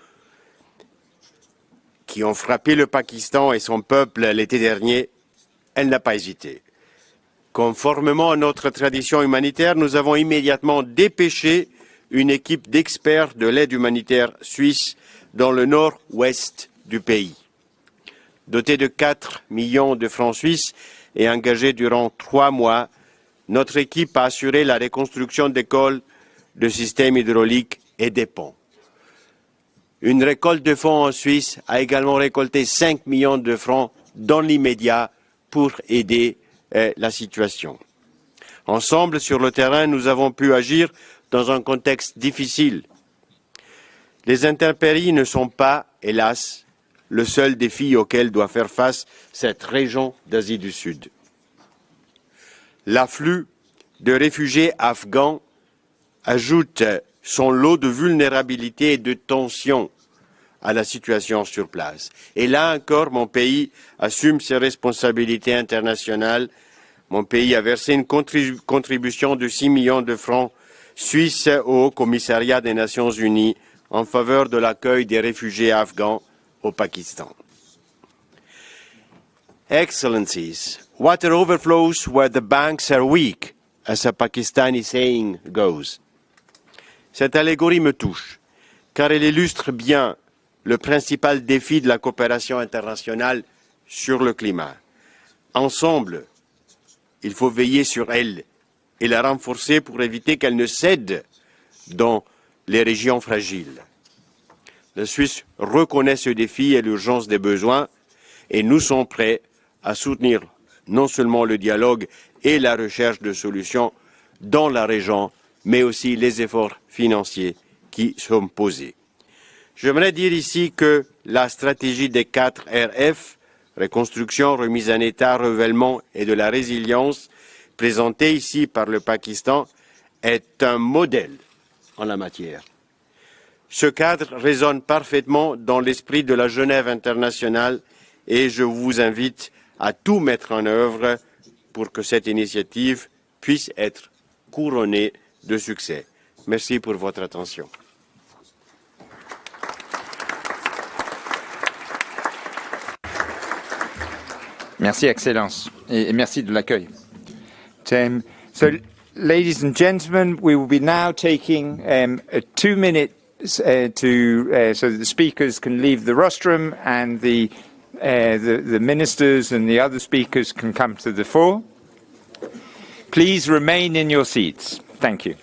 qui ont frappé le Pakistan et son peuple l'été dernier, elle n'a pas hésité. Conformément à notre tradition humanitaire, nous avons immédiatement dépêché une équipe d'experts de l'aide humanitaire suisse dans le nord-ouest du pays. Dotée de 4 millions de francs suisses et engagée durant 3 mois, notre équipe a assuré la reconstruction d'écoles, de systèmes hydrauliques et des ponts. Une récolte de fonds en Suisse a également récolté 5 millions de francs dans l'immédiat pour aider la situation. Ensemble, sur le terrain, nous avons pu agir dans un contexte difficile. Les intempéries ne sont pas, hélas, le seul défi auquel doit faire face cette région d'Asie du Sud. L'afflux de réfugiés afghans ajoute son lot de vulnérabilité et de tension à la situation sur place. Et là encore, mon pays assume ses responsabilités internationales. Mon pays a versé une contribution de 6 millions de francs suisses au Commissariat des Nations Unies en faveur de l'accueil des réfugiés afghans au Pakistan. Excellencies, water overflows where the banks are weak, as a Pakistani saying goes. Cette allégorie me touche, car elle illustre bien le principal défi de la coopération internationale sur le climat. Ensemble, il faut veiller sur elle et la renforcer pour éviter qu'elle ne cède dans les régions fragiles. La Suisse reconnaît ce défi et l'urgence des besoins et nous sommes prêts à soutenir non seulement le dialogue et la recherche de solutions dans la région, mais aussi les efforts financiers qui sont posés. J'aimerais dire ici que la stratégie des 4 RF, reconstruction, remise en état, renouvellement et de la résilience, présentée ici par le Pakistan, est un modèle en la matière. Ce cadre résonne parfaitement dans l'esprit de la Genève internationale et je vous invite à tout mettre en œuvre pour que cette initiative puisse être couronnée de succès. Merci pour votre attention. Merci, Excellence, et merci de l'accueil. So, ladies and gentlemen, we will be now taking 2 minutes so that the speakers can leave the rostrum and the ministers and the other speakers can come to the floor. Please remain in your seats. Thank you.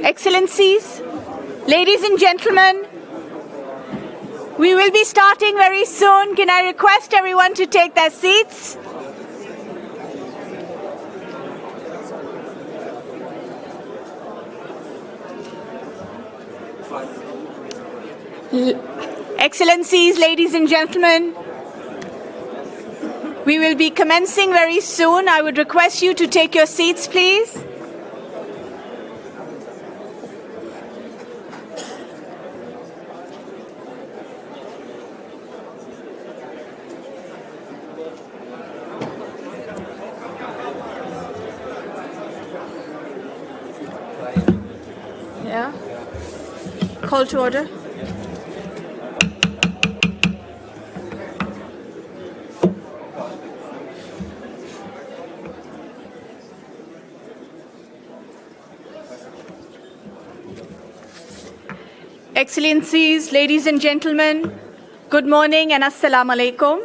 Excellencies, ladies and gentlemen, we will be starting very soon. Can I request everyone to take their seats? Excellencies, ladies and gentlemen, we will be commencing very soon. I would request you to take your seats, please. Yeah. Call to order. Excellencies, ladies and gentlemen, good morning and assalamu alaikum.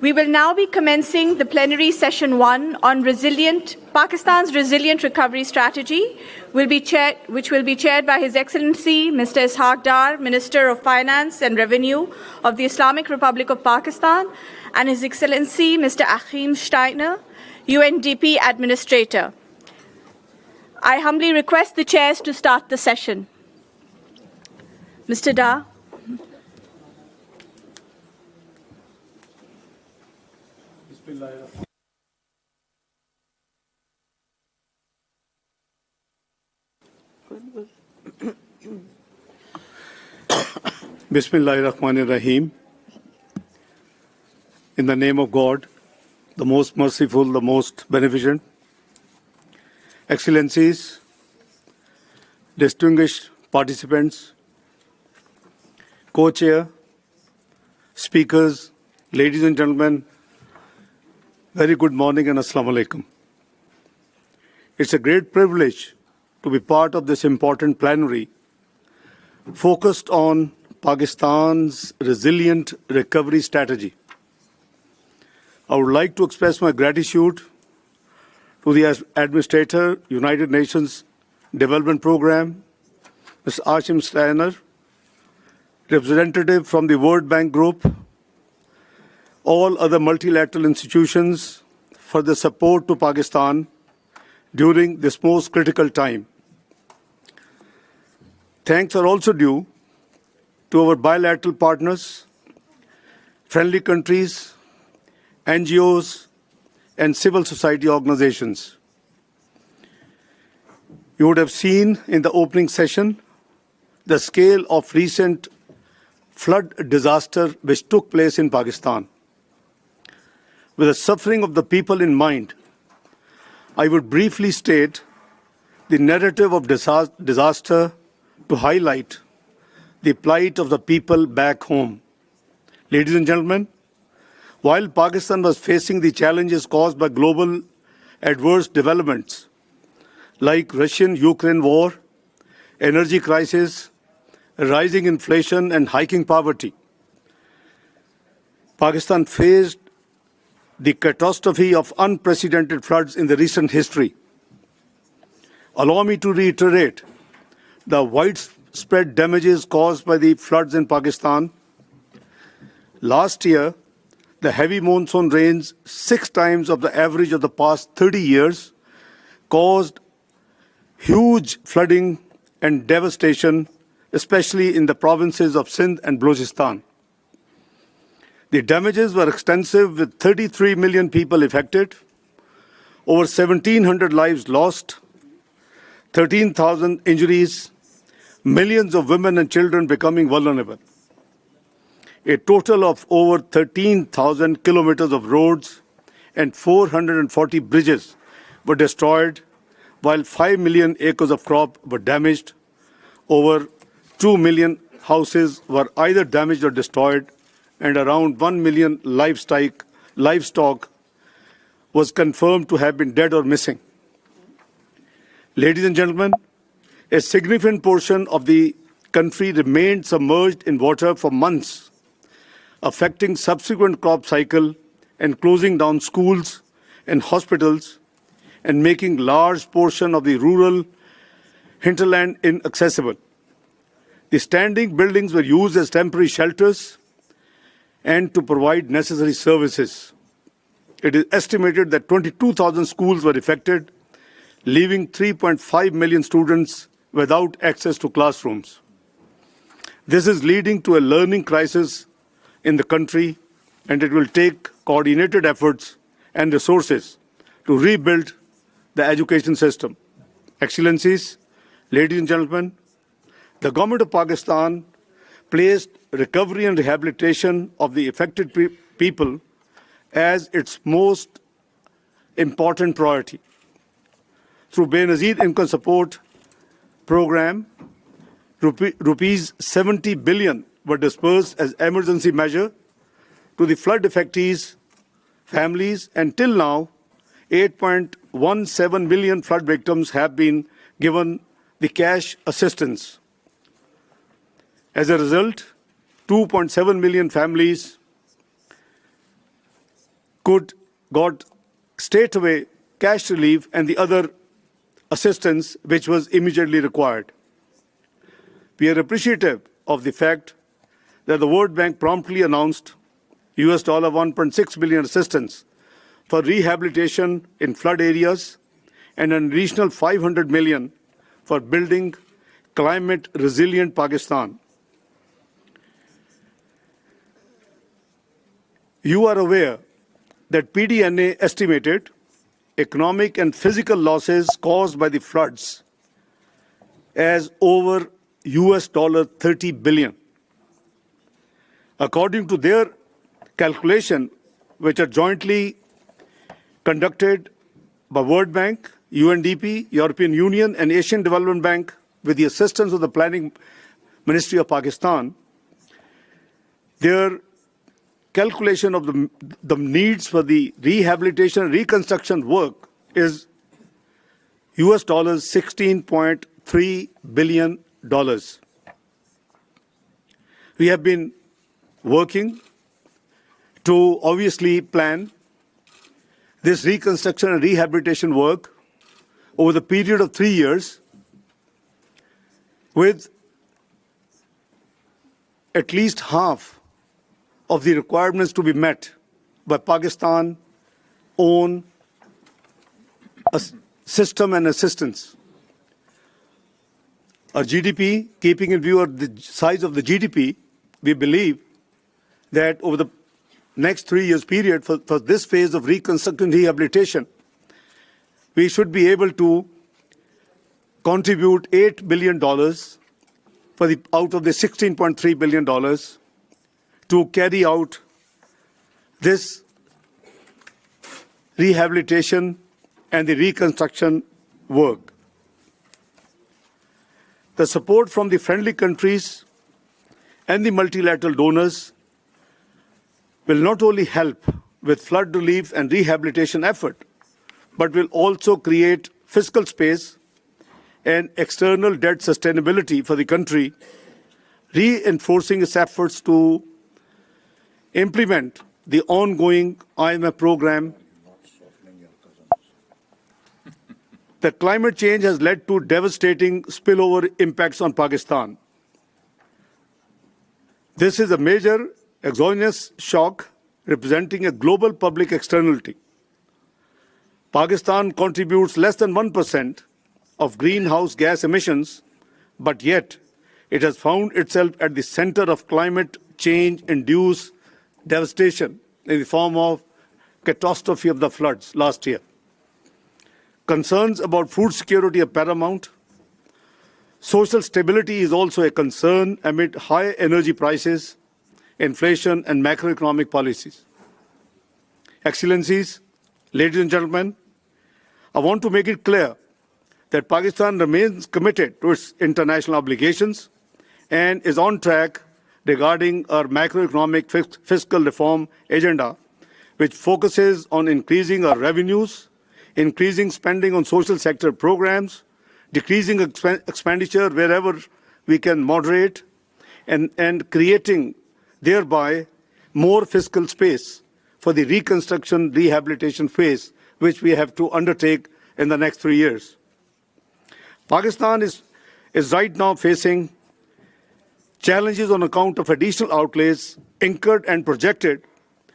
We will now be commencing the plenary session 1 on Pakistan's resilient recovery strategy, which will be chaired by His Excellency Mr. Ishaq Dar, Minister of Finance and Revenue of the Islamic Republic of Pakistan, and His Excellency Mr. Achim Steiner, UNDP Administrator. I humbly request the chairs to start the session. Mr. Dar. Bismillahirrahmanirrahim. In the name of God, the most merciful, the most beneficent. Excellencies, distinguished participants, co-chair, speakers, ladies and gentlemen, very good morning and assalamu alaikum. It's a great privilege to be part of this important plenary focused on Pakistan's resilient recovery strategy. I would like to express my gratitude to the Administrator, United Nations Development Programme, Mr. Achim Steiner, representative from the World Bank Group, all other multilateral institutions for the support to Pakistan during this most critical time. Thanks are also due to our bilateral partners, friendly countries, NGOs, and civil society organizations. You would have seen in the opening session the scale of recent flood disaster which took place in Pakistan. With the suffering of the people in mind, I would briefly state the narrative of disaster to highlight the plight of the people back home. Ladies and gentlemen, while Pakistan was facing the challenges caused by global adverse developments like Russian-Ukraine war, energy crisis, rising inflation and hiking poverty, Pakistan faced the catastrophe of unprecedented floods in the recent history. Allow me to reiterate the widespread damages caused by the floods in Pakistan. Last year, the heavy monsoon rains, 6 times of the average of the past 30 years, caused huge flooding and devastation, especially in the provinces of Sindh and Balochistan. The damages were extensive, with 33 million people affected, over 1,700 lives lost, 13,000 injuries, millions of women and children becoming vulnerable. A total of over 13,000 kilometers of roads and 440 bridges were destroyed, while 5 million acres of crop were damaged. Over 2 million houses were either damaged or destroyed, and around 1 million livestock was confirmed to have been dead or missing. Ladies and gentlemen, a significant portion of the country remained submerged in water for months, affecting subsequent crop cycle and closing down schools and hospitals, and making large portion of the rural hinterland inaccessible. The standing buildings were used as temporary shelters and to provide necessary services. It is estimated that 22,000 schools were affected, leaving 3.5 million students without access to classrooms. This is leading to a learning crisis in the country, and it will take coordinated efforts and resources to rebuild the education system. Excellencies, ladies and gentlemen, the government of Pakistan placed recovery and rehabilitation of the affected people as its most important priority. Through Benazir Income Support Program, rupees 70 billion were dispersed as emergency measure to the flood affectees, families, and till now, 8.17 million flood victims have been given the cash assistance. As a result, 2.7 million families got straight away cash relief and the other assistance which was immediately required. We are appreciative of the fact that the World Bank promptly announced $1.6 billion assistance for rehabilitation in flood areas and an additional 500 million for building climate resilient Pakistan. You are aware that PDNA estimated economic and physical losses caused by the floods as over $30 billion. According to their calculation, which are jointly conducted by World Bank, UNDP, European Union, and Asian Development Bank with the assistance of the Planning Ministry of Pakistan, their calculation of the needs for the rehabilitation and reconstruction work is $16.3 billion. We have been working to obviously plan this reconstruction and rehabilitation work over the period of 3 years with at least half of the requirements to be met by Pakistan own system and assistance. Our GDP, keeping in view of the size of the GDP, we believe that over the next 3 years period for this phase of reconstruction and rehabilitation, we should be able to contribute $8 billion out of the $16.3 billion to carry out this rehabilitation and the reconstruction work. The support from the friendly countries and the multilateral donors will not only help with flood relief and rehabilitation effort, but will also create fiscal space and external debt sustainability for the country, reinforcing its efforts to implement the ongoing IMF program. That climate change has led to devastating spillover impacts on Pakistan. This is a major exogenous shock representing a global public externality. Pakistan contributes less than 1% of greenhouse gas emissions, but yet it has found itself at the center of climate change-induced devastation in the form of catastrophe of the floods last year. Concerns about food security are paramount. Social stability is also a concern amid high energy prices, inflation, and macroeconomic policies. Excellencies, ladies and gentlemen, I want to make it clear that Pakistan remains committed to its international obligations and is on track regarding our macroeconomic fiscal reform agenda, which focuses on increasing our revenues, increasing spending on social sector programs, decreasing expenditure wherever we can moderate, and creating thereby more fiscal space for the reconstruction rehabilitation phase, which we have to undertake in the next 3 years. Pakistan is right now facing challenges on account of additional outlays incurred and projected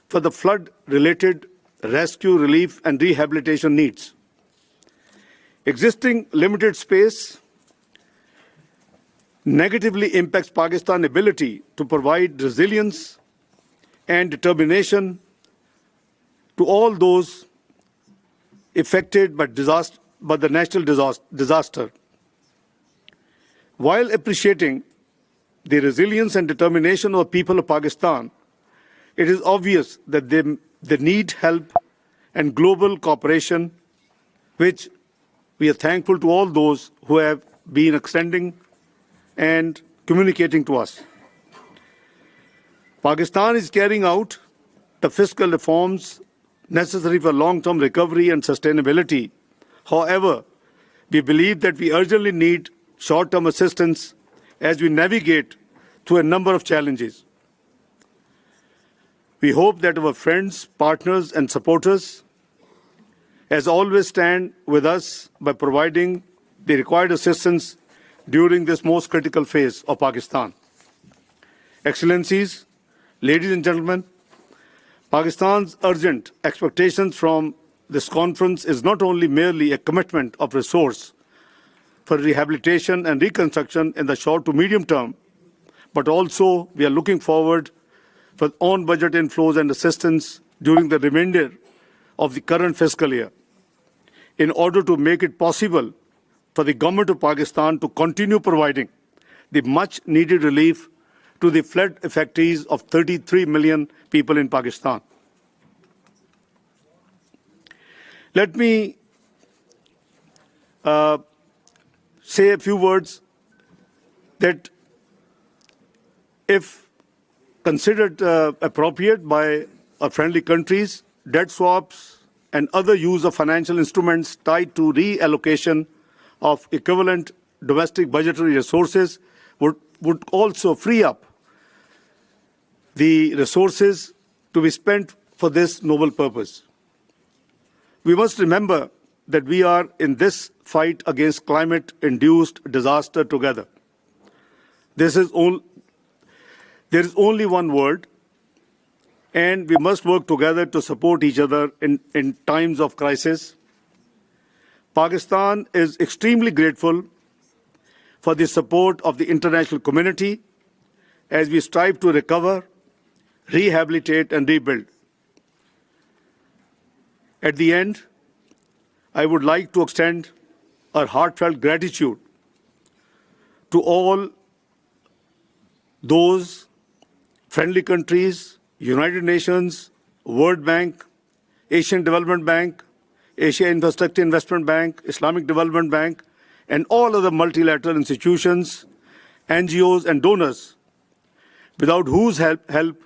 for the flood-related rescue, relief, and rehabilitation needs. Existing limited space negatively impacts Pakistan's ability to provide resilience and determination to all those affected by the natural disaster. While appreciating the resilience and determination of the people of Pakistan, it is obvious that they need help and global cooperation, which we are thankful to all those who have been extending and communicating to us. Pakistan is carrying out the fiscal reforms necessary for long-term recovery and sustainability. However, we believe that we urgently need short-term assistance as we navigate through a number of challenges. We hope that our friends, partners, and supporters, as always, stand with us by providing the required assistance during this most critical phase of Pakistan. Excellencies, ladies and gentlemen, Pakistan's urgent expectations from this conference is not only merely a commitment of resource for rehabilitation and reconstruction in the short to medium term, but also we are looking forward for on-budget inflows and assistance during the remainder of the current fiscal year in order to make it possible for the government of Pakistan to continue providing the much-needed relief to the flood affectees of 33 million people in Pakistan. Let me say a few words that, if considered appropriate by our friendly countries, debt swaps and other use of financial instruments tied to reallocation of equivalent domestic budgetary resources would also free up the resources to be spent for this noble purpose. We must remember that we are in this fight against climate-induced disaster together. There is only one world, and we must work together to support each other in times of crisis. Pakistan is extremely grateful for the support of the international community as we strive to recover, rehabilitate, and rebuild. At the end, I would like to extend our heartfelt gratitude to all those friendly countries, United Nations, World Bank, Asian Development Bank, Asia Infrastructure Investment Bank, Islamic Development Bank, and all other multilateral institutions, NGOs, and donors, without whose help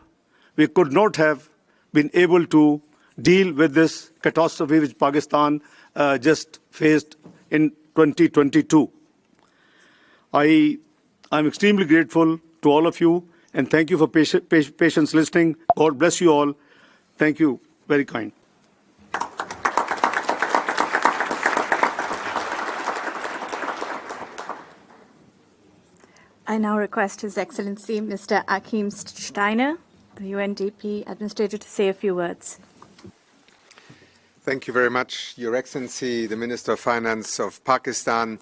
we could not have been able to deal with this catastrophe which Pakistan just faced in 2022. I'm extremely grateful to all of you, and thank you for patience listening. God bless you all. Thank you. Very kind. I now request His Excellency Mr. Achim Steiner, the UNDP Administrator, to say a few words. Thank you very much, Your Excellency, the Minister of Finance of Pakistan,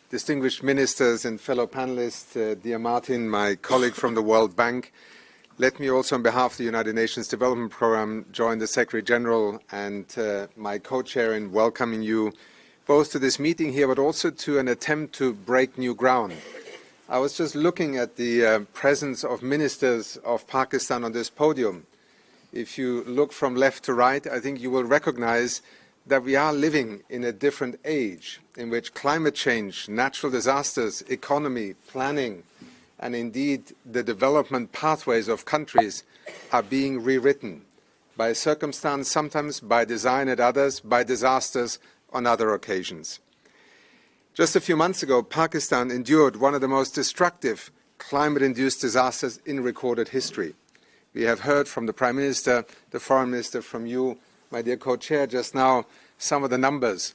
distinguished ministers and fellow panelists, dear Martin, my colleague from the World Bank. Let me also, on behalf of the United Nations Development Programme, join the Secretary General and my co-chair in welcoming you both to this meeting here, but also to an attempt to break new ground. I was just looking at the presence of ministers of Pakistan on this podium. If you look from left to right, I think you will recognize that we are living in a different age in which climate change, natural disasters, economy, planning, and indeed the development pathways of countries are being rewritten by circumstance, sometimes by design at others, by disasters on other occasions. Just a few months ago, Pakistan endured one of the most destructive climate-induced disasters in recorded history. We have heard from the Prime Minister, the Foreign Minister, from you, my dear co-chair, just now, some of the numbers.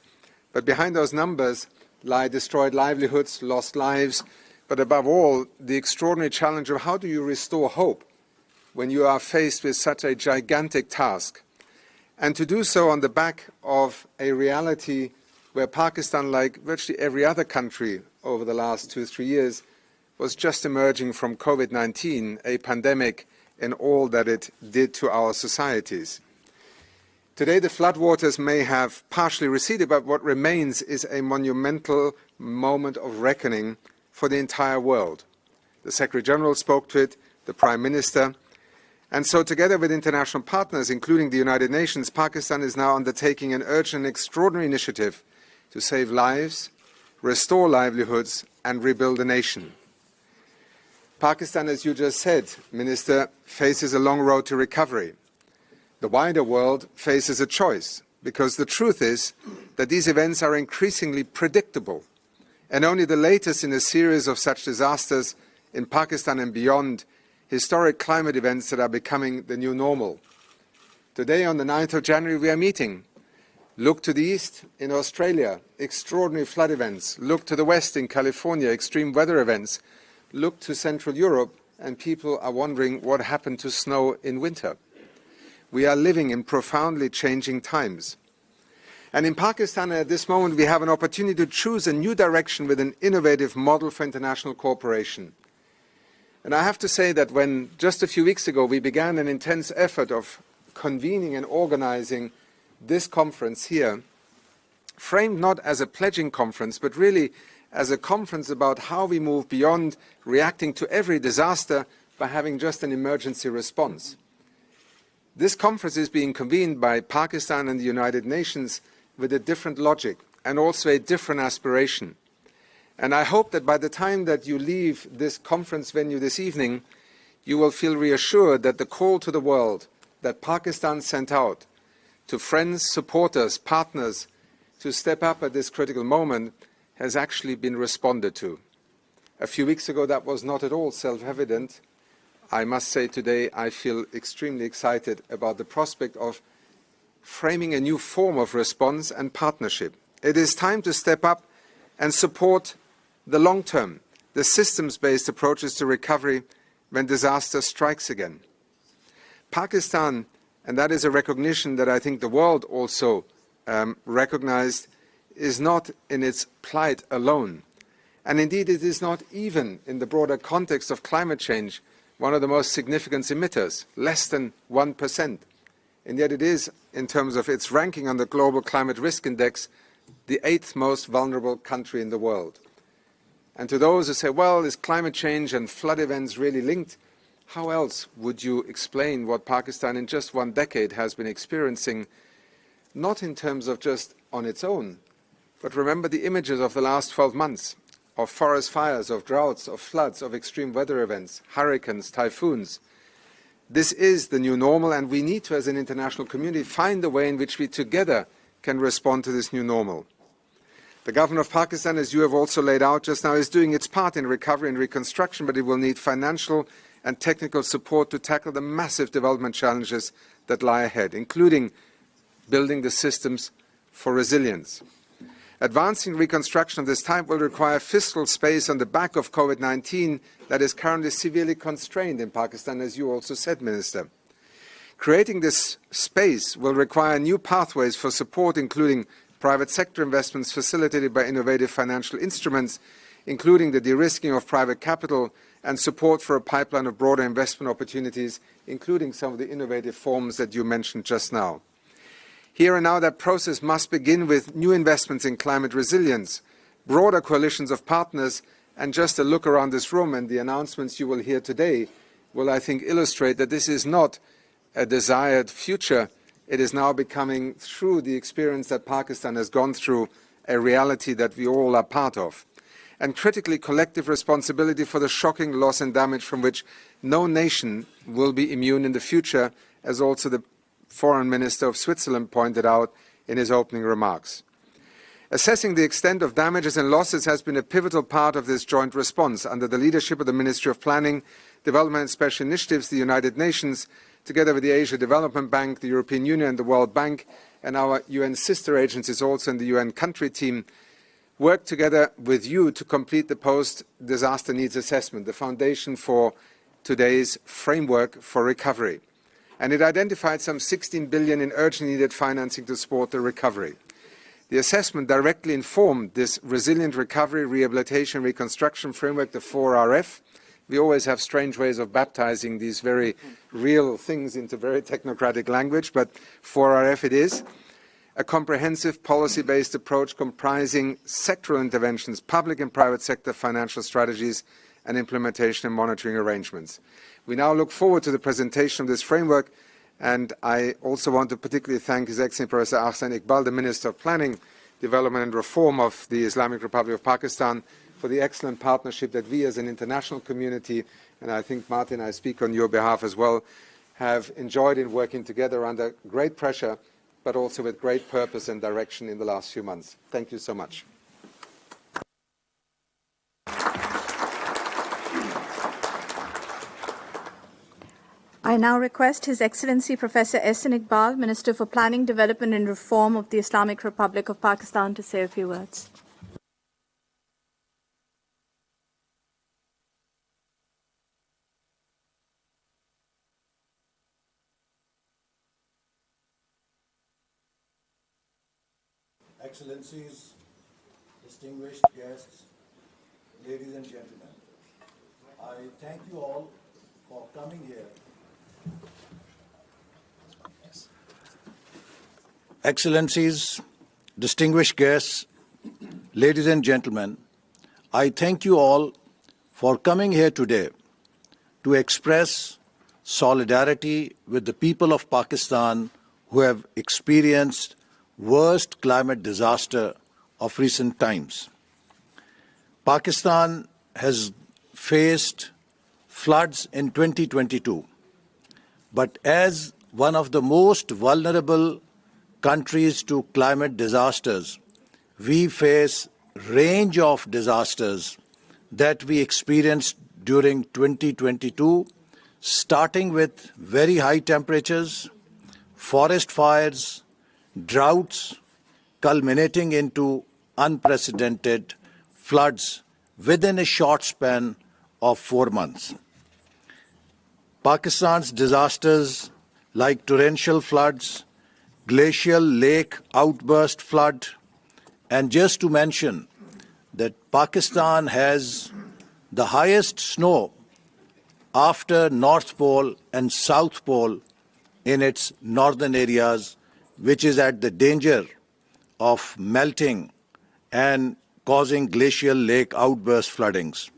But behind those numbers lie destroyed livelihoods, lost lives, but above all, the extraordinary challenge of how do you restore hope when you are faced with such a gigantic task. And to do so on the back of a reality where Pakistan, like virtually every other country over the last 2-3 years, was just emerging from COVID-19, a pandemic, and all that it did to our societies. Today, the floodwaters may have partially receded, but what remains is a monumental moment of reckoning for the entire world. The Secretary-General spoke to it, the Prime Minister, and so together with international partners, including the United Nations, Pakistan is now undertaking an urgent and extraordinary initiative to save lives, restore livelihoods, and rebuild the nation. Pakistan, as you just said, Minister, faces a long road to recovery. The wider world faces a choice, because the truth is that these events are increasingly predictable, and only the latest in a series of such disasters in Pakistan and beyond, historic climate events that are becoming the new normal. Today, on the 9th of January, we are meeting. Look to the east in Australia, extraordinary flood events. Look to the west in California, extreme weather events. Look to Central Europe, and people are wondering what happened to snow in winter. We are living in profoundly changing times. And in Pakistan, at this moment, we have an opportunity to choose a new direction with an innovative model for international cooperation. And I have to say that when, just a few weeks ago, we began an intense effort of convening and organizing this conference here, framed not as a pledging conference, but really as a conference about how we move beyond reacting to every disaster by having just an emergency response. This conference is being convened by Pakistan and the United Nations with a different logic and also a different aspiration. And I hope that by the time that you leave this conference venue this evening, you will feel reassured that the call to the world that Pakistan sent out to friends, supporters, partners to step up at this critical moment has actually been responded to. A few weeks ago, that was not at all self-evident. I must say today I feel extremely excited about the prospect of framing a new form of response and partnership. It is time to step up and support the long-term, the systems-based approaches to recovery when disaster strikes again. Pakistan, and that is a recognition that I think the world also recognized, is not in its plight alone. And indeed, it is not even in the broader context of climate change one of the most significant emitters, less than 1%. And yet it is, in terms of its ranking on the Global Climate Risk Index, the 8th most vulnerable country in the world. And to those who say, well, is climate change and flood events really linked? How else would you explain what Pakistan in just one decade has been experiencing, not in terms of just on its own, but remember the images of the last 12 months, of forest fires, of droughts, of floods, of extreme weather events, hurricanes, typhoons. This is the new normal, and we need to, as an international community, find a way in which we together can respond to this new normal. The government of Pakistan, as you have also laid out just now, is doing its part in recovery and reconstruction, but it will need financial and technical support to tackle the massive development challenges that lie ahead, including building the systems for resilience. Advancing reconstruction of this type will require fiscal space on the back of COVID-19 that is currently severely constrained in Pakistan, as you also said, Minister. Creating this space will require new pathways for support, including private sector investments facilitated by innovative financial instruments, including the de-risking of private capital and support for a pipeline of broader investment opportunities, including some of the innovative forms that you mentioned just now. Here and now, that process must begin with new investments in climate resilience, broader coalitions of partners, and just a look around this room and the announcements you will hear today will, I think, illustrate that this is not a desired future. It is now becoming, through the experience that Pakistan has gone through, a reality that we all are part of. And critically, collective responsibility for the shocking loss and damage from which no nation will be immune in the future, as also the Foreign Minister of Switzerland pointed out in his opening remarks. Assessing the extent of damages and losses has been a pivotal part of this joint response. Under the leadership of the Ministry of Planning, Development and Special Initiatives, the United Nations, together with the Asia Development Bank, the European Union, the World Bank, and our UN sister agencies also in the UN country team, work together with you to complete the post-disaster needs assessment, the foundation for today's framework for recovery. And it identified some 16 billion in urgently needed financing to support the recovery. The assessment directly informed this resilient recovery, rehabilitation, reconstruction framework, the 4RF. We always have strange ways of baptizing these very real things into very technocratic language, but 4RF it is. A comprehensive policy-based approach comprising sectoral interventions, public and private sector financial strategies, and implementation and monitoring arrangements. We now look forward to the presentation of this framework, and I also want to particularly thank His Excellency Professor Ahsan Iqbal, the Minister of Planning, Development and Reform of the Islamic Republic of Pakistan, for the excellent partnership that we as an international community, and I think, Martin, I speak on your behalf as well, have enjoyed in working together under great pressure, but also with great purpose and direction in the last few months. Thank you so much. I now request His Excellency Professor Ahsan Iqbal, Minister for Planning, Development and Reform of the Islamic Republic of Pakistan, to say a few words. Excellencies, distinguished guests, ladies and gentlemen, I thank you all for coming here. Excellencies, distinguished guests, ladies and gentlemen, I thank you all for coming here today to express solidarity with the people of Pakistan who have experienced worst climate disaster of recent times. Pakistan has faced floods in 2022, but as one of the most vulnerable countries to climate disasters, we face range of disasters that we experienced during 2022, starting with very high temperatures, forest fires, droughts, culminating into unprecedented floods within a short span of 4 months. Pakistan's disasters like torrential floods, glacial lake outburst flood, and just to mention that Pakistan has the highest snow after North Pole and South Pole in its northern areas, which is at the danger of melting and causing glacial lake outburst floodings.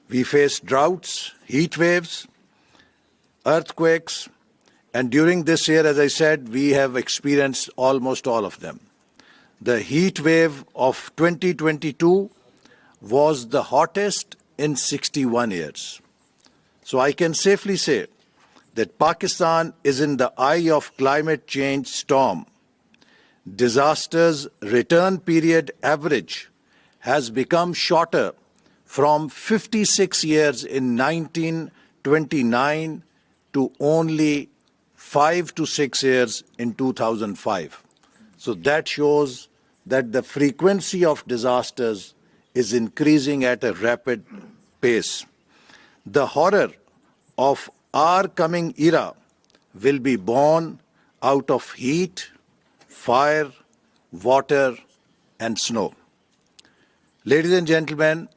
We face droughts, heat waves, earthquakes, and during this year, as I said, we have experienced almost all of them. The heat wave of 2022 was the hottest in 61 years. So I can safely say that Pakistan is in the eye of climate change storm. Disasters return period average has become shorter from 56 years in 1929 to only 5 to 6 years in 2005. So that shows that the frequency of disasters is increasing at a rapid pace. The horror of our coming era will be born out of heat, fire, water, and snow. Ladies and gentlemen,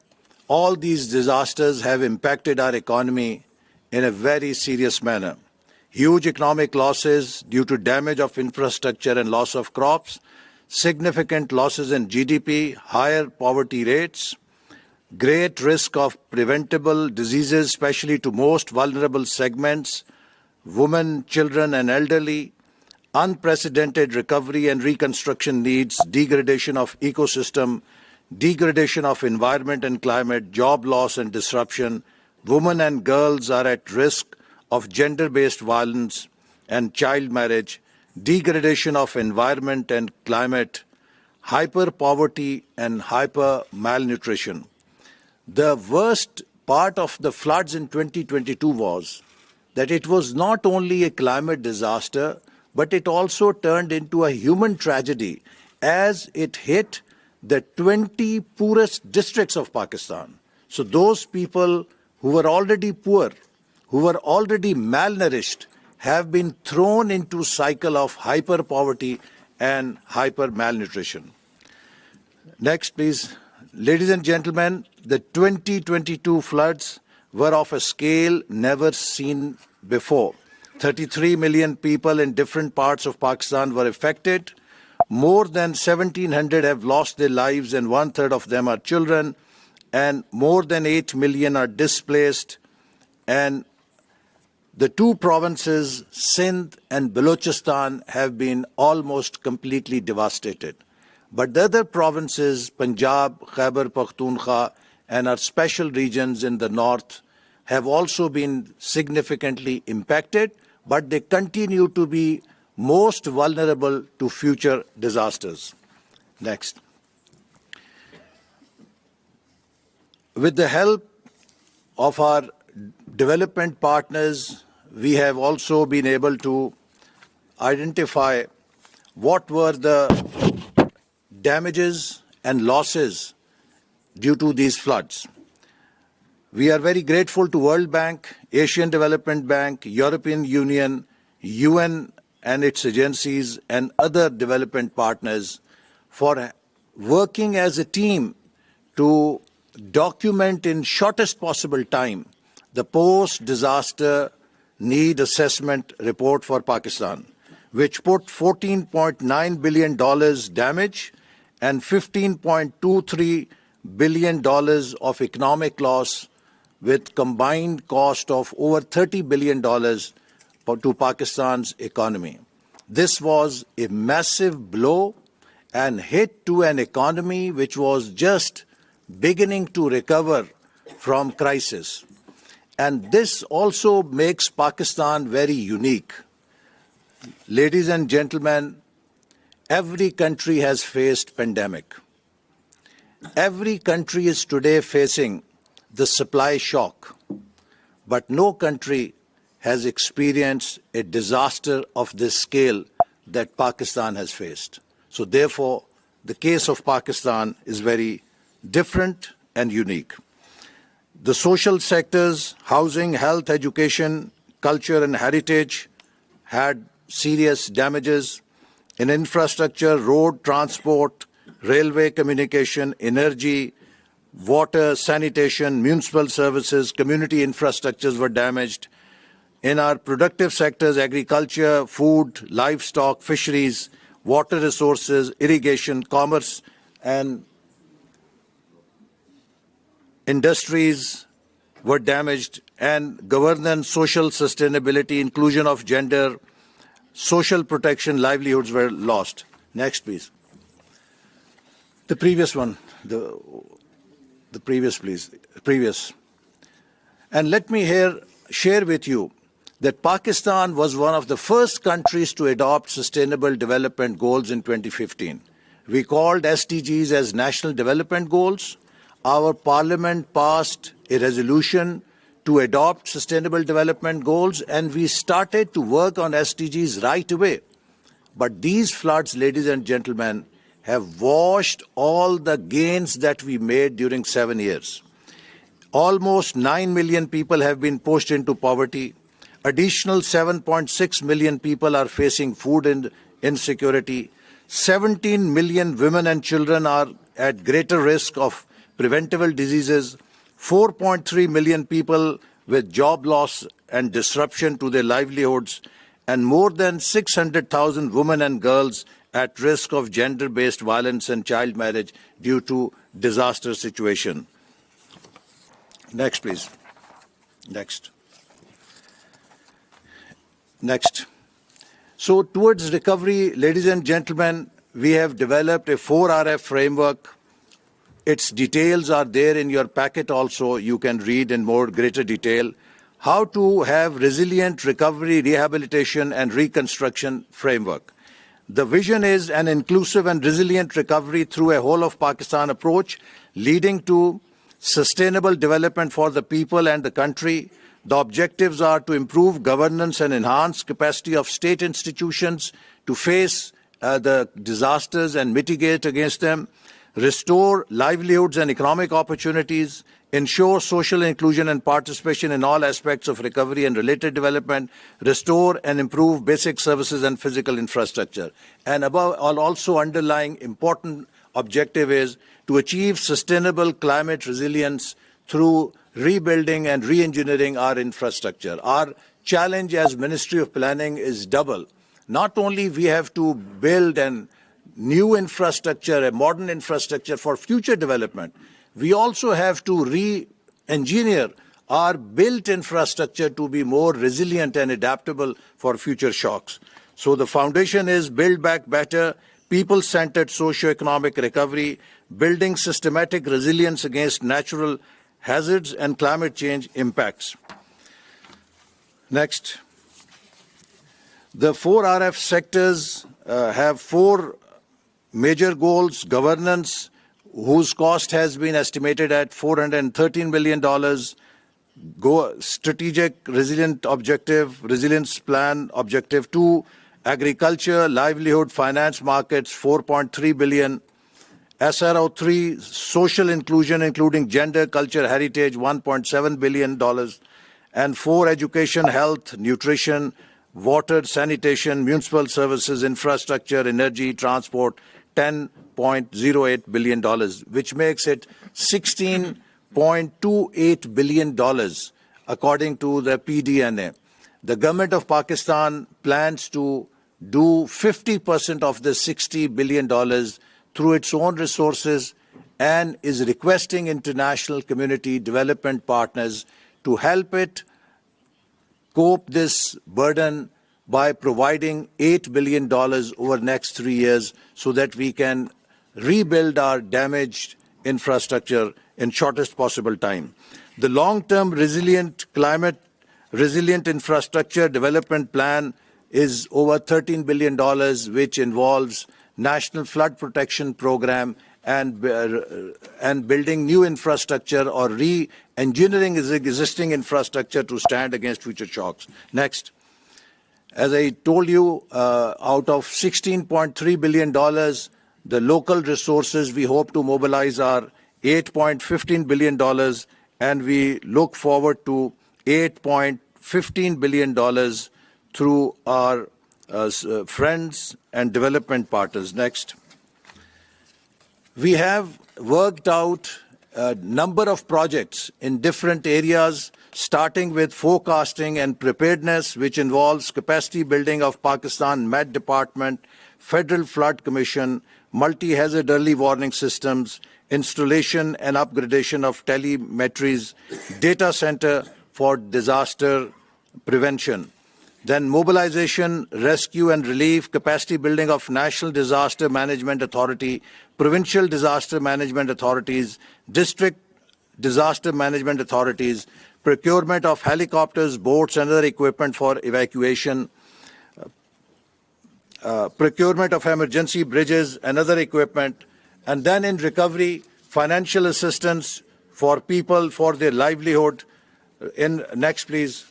all these disasters have impacted our economy in a very serious manner. Huge economic losses due to damage of infrastructure and loss of crops, significant losses in GDP, higher poverty rates, great risk of preventable diseases, especially to most vulnerable segments, women, children, and elderly, unprecedented recovery and reconstruction needs, degradation of ecosystem, degradation of environment and climate, job loss and disruption. Women and girls are at risk of gender-based violence and child marriage, degradation of environment and climate, hyper-poverty and hyper-malnutrition. The worst part of the floods in 2022 was that it was not only a climate disaster, but it also turned into a human tragedy as it hit the 20 poorest districts of Pakistan. So those people who were already poor, who were already malnourished, have been thrown into a cycle of hyper poverty and hyper malnutrition. Next, please. Ladies and gentlemen, the 2022 floods were of a scale never seen before. 33 million people in different parts of Pakistan were affected. More than 1,700 have lost their lives, and 1/3 of them are children, and more than 8 million are displaced. And the two provinces, Sindh and Balochistan, have been almost completely devastated. But the other provinces, Punjab, Khyber Pakhtunkhwa, and our special regions in the north, have also been significantly impacted, but they continue to be most vulnerable to future disasters. Next. With the help of our development partners, we have also been able to identify what were the damages and losses due to these floods. We are very grateful to World Bank, Asian Development Bank, European Union, UN and its agencies, and other development partners for working as a team to document in shortest possible time the post-disaster need assessment report for Pakistan, which put $14.9 billion damage and $15.23 billion of economic loss, with combined cost of over $30 billion to Pakistan's economy. This was a massive blow and hit to an economy which was just beginning to recover from crisis. And this also makes Pakistan very unique. Ladies and gentlemen, every country has faced pandemic. Every country is today facing the supply shock, but no country has experienced a disaster of this scale that Pakistan has faced. So therefore, the case of Pakistan is very different and unique. The social sectors, housing, health, education, culture and heritage had serious damages. In infrastructure, road, transport, railway communication, energy, water, sanitation, municipal services, community infrastructures were damaged. In our productive sectors, agriculture, food, livestock, fisheries, water resources, irrigation, commerce, and industries were damaged, and governance, social sustainability, inclusion of gender, social protection, livelihoods were lost. Next, please. The previous one, the previous, please. Previous. And let me here share with you that Pakistan was one of the first countries to adopt Sustainable Development Goals in 2015. We called SDGs as National Development Goals. Our parliament passed a resolution to adopt Sustainable Development Goals, and we started to work on SDGs right away. But these floods, ladies and gentlemen, have washed all the gains that we made during 7 years. Almost 9 million people have been pushed into poverty. Additional 7.6 million people are facing food insecurity. 17 million women and children are at greater risk of preventable diseases. 4.3 million people with job loss and disruption to their livelihoods, and more than 600,000 women and girls at risk of gender-based violence and child marriage due to disaster situation. Next, please. Next. Next. So towards recovery, ladies and gentlemen, we have developed a 4RF framework. Its details are there in your packet also. You can read in more greater detail how to have resilient recovery, rehabilitation and reconstruction framework. The vision is an inclusive and resilient recovery through a whole of Pakistan approach, leading to sustainable development for the people and the country. The objectives are to improve governance and enhance capacity of state institutions to face the disasters and mitigate against them, restore livelihoods and economic opportunities, ensure social inclusion and participation in all aspects of recovery and related development, restore and improve basic services and physical infrastructure. And above all, also underlying important objective is to achieve sustainable climate resilience through rebuilding and re-engineering our infrastructure. Our challenge as Ministry of Planning is double. Not only we have to build a new infrastructure, a modern infrastructure for future development, we also have to re-engineer our built infrastructure to be more resilient and adaptable for future shocks. So the foundation is Build Back Better, people-centered socio-economic recovery, building systematic resilience against natural hazards and climate change impacts. Next. The 4 RF sectors have 4 major goals: governance, whose cost has been estimated at $413 billion, strategic resilient objective, resilience plan, objective 2, agriculture, livelihood, finance markets, $4.3 billion, SRO 3, social inclusion, including gender, culture, heritage, $1.7 billion, and 4, education, health, nutrition, water, sanitation, municipal services, infrastructure, energy, transport, $10.08 billion, which makes it $16.28 billion, according to the PDNA. The government of Pakistan plans to do 50% of the $60 billion through its own resources and is requesting international community development partners to help it cope this burden by providing $8 billion over the next 3 years so that we can rebuild our damaged infrastructure in shortest possible time. The long-term climate resilient infrastructure development plan is over $13 billion, which involves National Flood Protection Program and building new infrastructure or re-engineering existing infrastructure to stand against future shocks. Next. As I told you, out of $16.3 billion, the local resources we hope to mobilize are $8.15 billion, and we look forward to $8.15 billion through our friends and development partners. Next. We have worked out a number of projects in different areas, starting with forecasting and preparedness, which involves capacity building of Pakistan Met Department, Federal Flood Commission, multi-hazard early warning systems, installation and upgradation of telemetries, data center for disaster prevention. Then mobilization, rescue and relief, capacity building of National Disaster Management Authority, Provincial Disaster Management Authorities, District Disaster Management Authorities, procurement of helicopters, boats and other equipment for evacuation, procurement of emergency bridges and other equipment, and then in recovery, financial assistance for people for their livelihood. Next, please.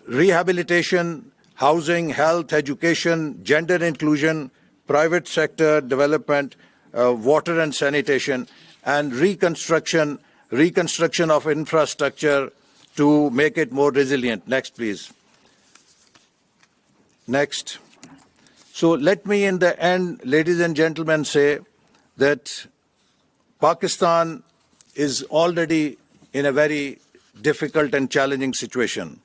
Rehabilitation, housing, health, education, gender inclusion, private sector development, water and sanitation, and reconstruction of infrastructure to make it more resilient. Next, please. Next. So let me in the end, ladies and gentlemen, say that Pakistan is already in a very difficult and challenging situation.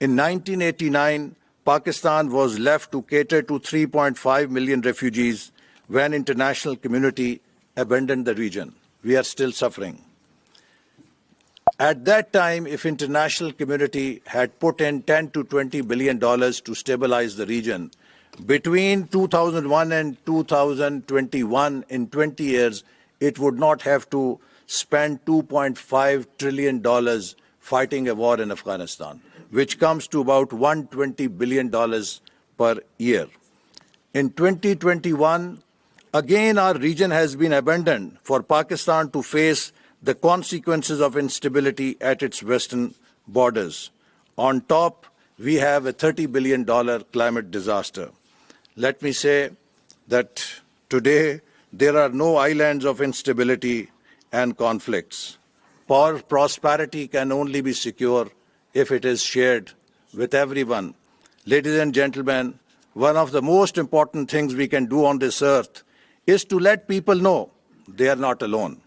In 1989, Pakistan was left to cater to 3.5 million refugees when international community abandoned the region. We are still suffering. At that time, if international community had put in $10 to $20 billion to stabilize the region, between 2001 and 2021, in 20 years, it would not have to spend $2.5 trillion fighting a war in Afghanistan, which comes to about $120 billion per year. In 2021, again our region has been abandoned for Pakistan to face the consequences of instability at its western borders. On top, we have a $30 billion climate disaster. Let me say that today there are no islands of instability and conflicts. Prosperity can only be secure if it is shared with everyone. Ladies and gentlemen, one of the most important things we can do on this earth is to let people know they are not alone.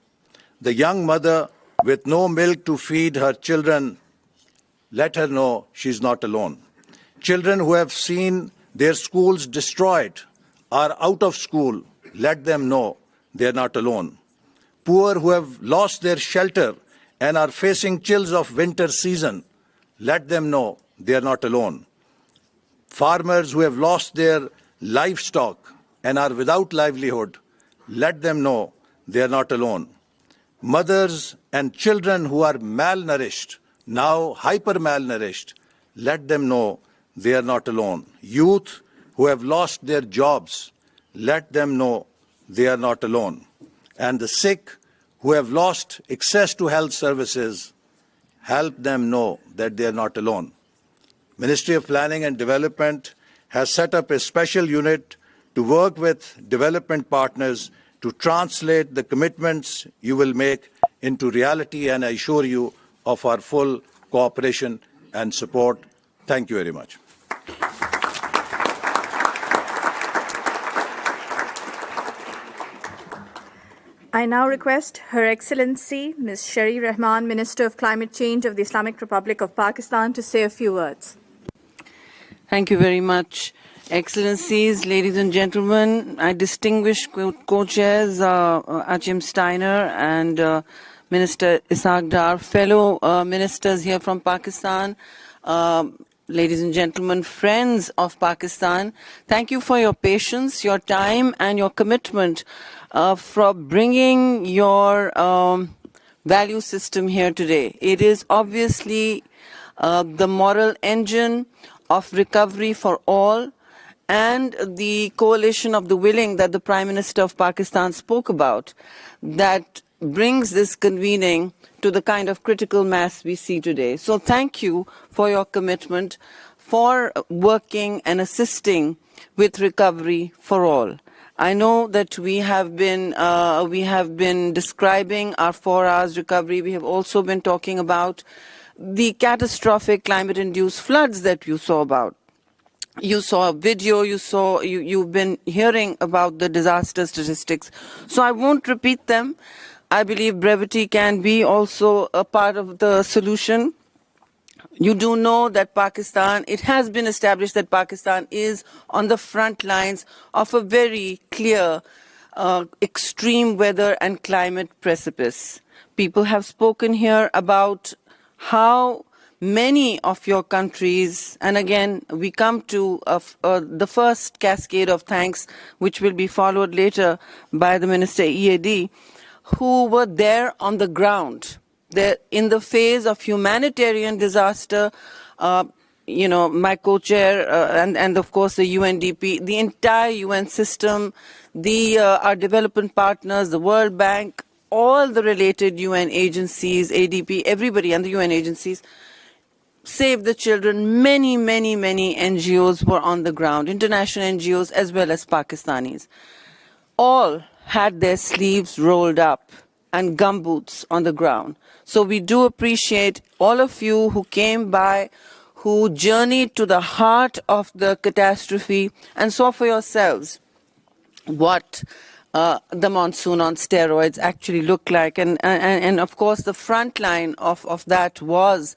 The young mother with no milk to feed her children, let her know she's not alone. Children who have seen their schools destroyed are out of school, let them know they are not alone. Poor who have lost their shelter and are facing chills of winter season, let them know they are not alone. Farmers who have lost their livestock and are without livelihood, let them know they are not alone. Mothers and children who are malnourished, now hyper-malnourished, let them know they are not alone. Youth who have lost their jobs, let them know they are not alone. And the sick who have lost access to health services, help them know that they are not alone. Ministry of Planning and Development has set up a special unit to work with development partners to translate the commitments you will make into reality, and I assure you of our full cooperation and support. Thank you very much. I now request Her Excellency Ms. Shari Rahman, Minister of Climate Change of the Islamic Republic of Pakistan, to say a few words. Thank you very much. Excellencies, ladies and gentlemen, I distinguish co-chairs Achim Steiner and Minister Ishaq Dar, fellow ministers here from Pakistan, ladies and gentlemen, friends of Pakistan, thank you for your patience, your time and your commitment for bringing your value system here today. It is obviously the moral engine of recovery for all and the coalition of the willing that the Prime Minister of Pakistan spoke about that brings this convening to the kind of critical mass we see today. So thank you for your commitment, for working and assisting with recovery for all. I know that we have been describing our 4 hours recovery. We have also been talking about the catastrophic climate-induced floods that you saw about. You saw a video, you've been hearing about the disaster statistics. So I won't repeat them. I believe brevity can be also a part of the solution. You do know that Pakistan, it has been established that Pakistan is on the front lines of a very clear extreme weather and climate precipice. People have spoken here about how many of your countries, and again, we come to the first cascade of thanks, which will be followed later by the Minister EAD, who were there on the ground. In the phase of humanitarian disaster, my co-chair and of course the UNDP, the entire UN system, our development partners, the World Bank, all the related UN agencies, ADP, everybody and the UN agencies, Save the Children, many NGOs were on the ground, international NGOs as well as Pakistanis. All had their sleeves rolled up and gumboots on the ground. So we do appreciate all of you who came by, who journeyed to the heart of the catastrophe and saw for yourselves what the monsoon on steroids actually looked like. And of course, the front line of that was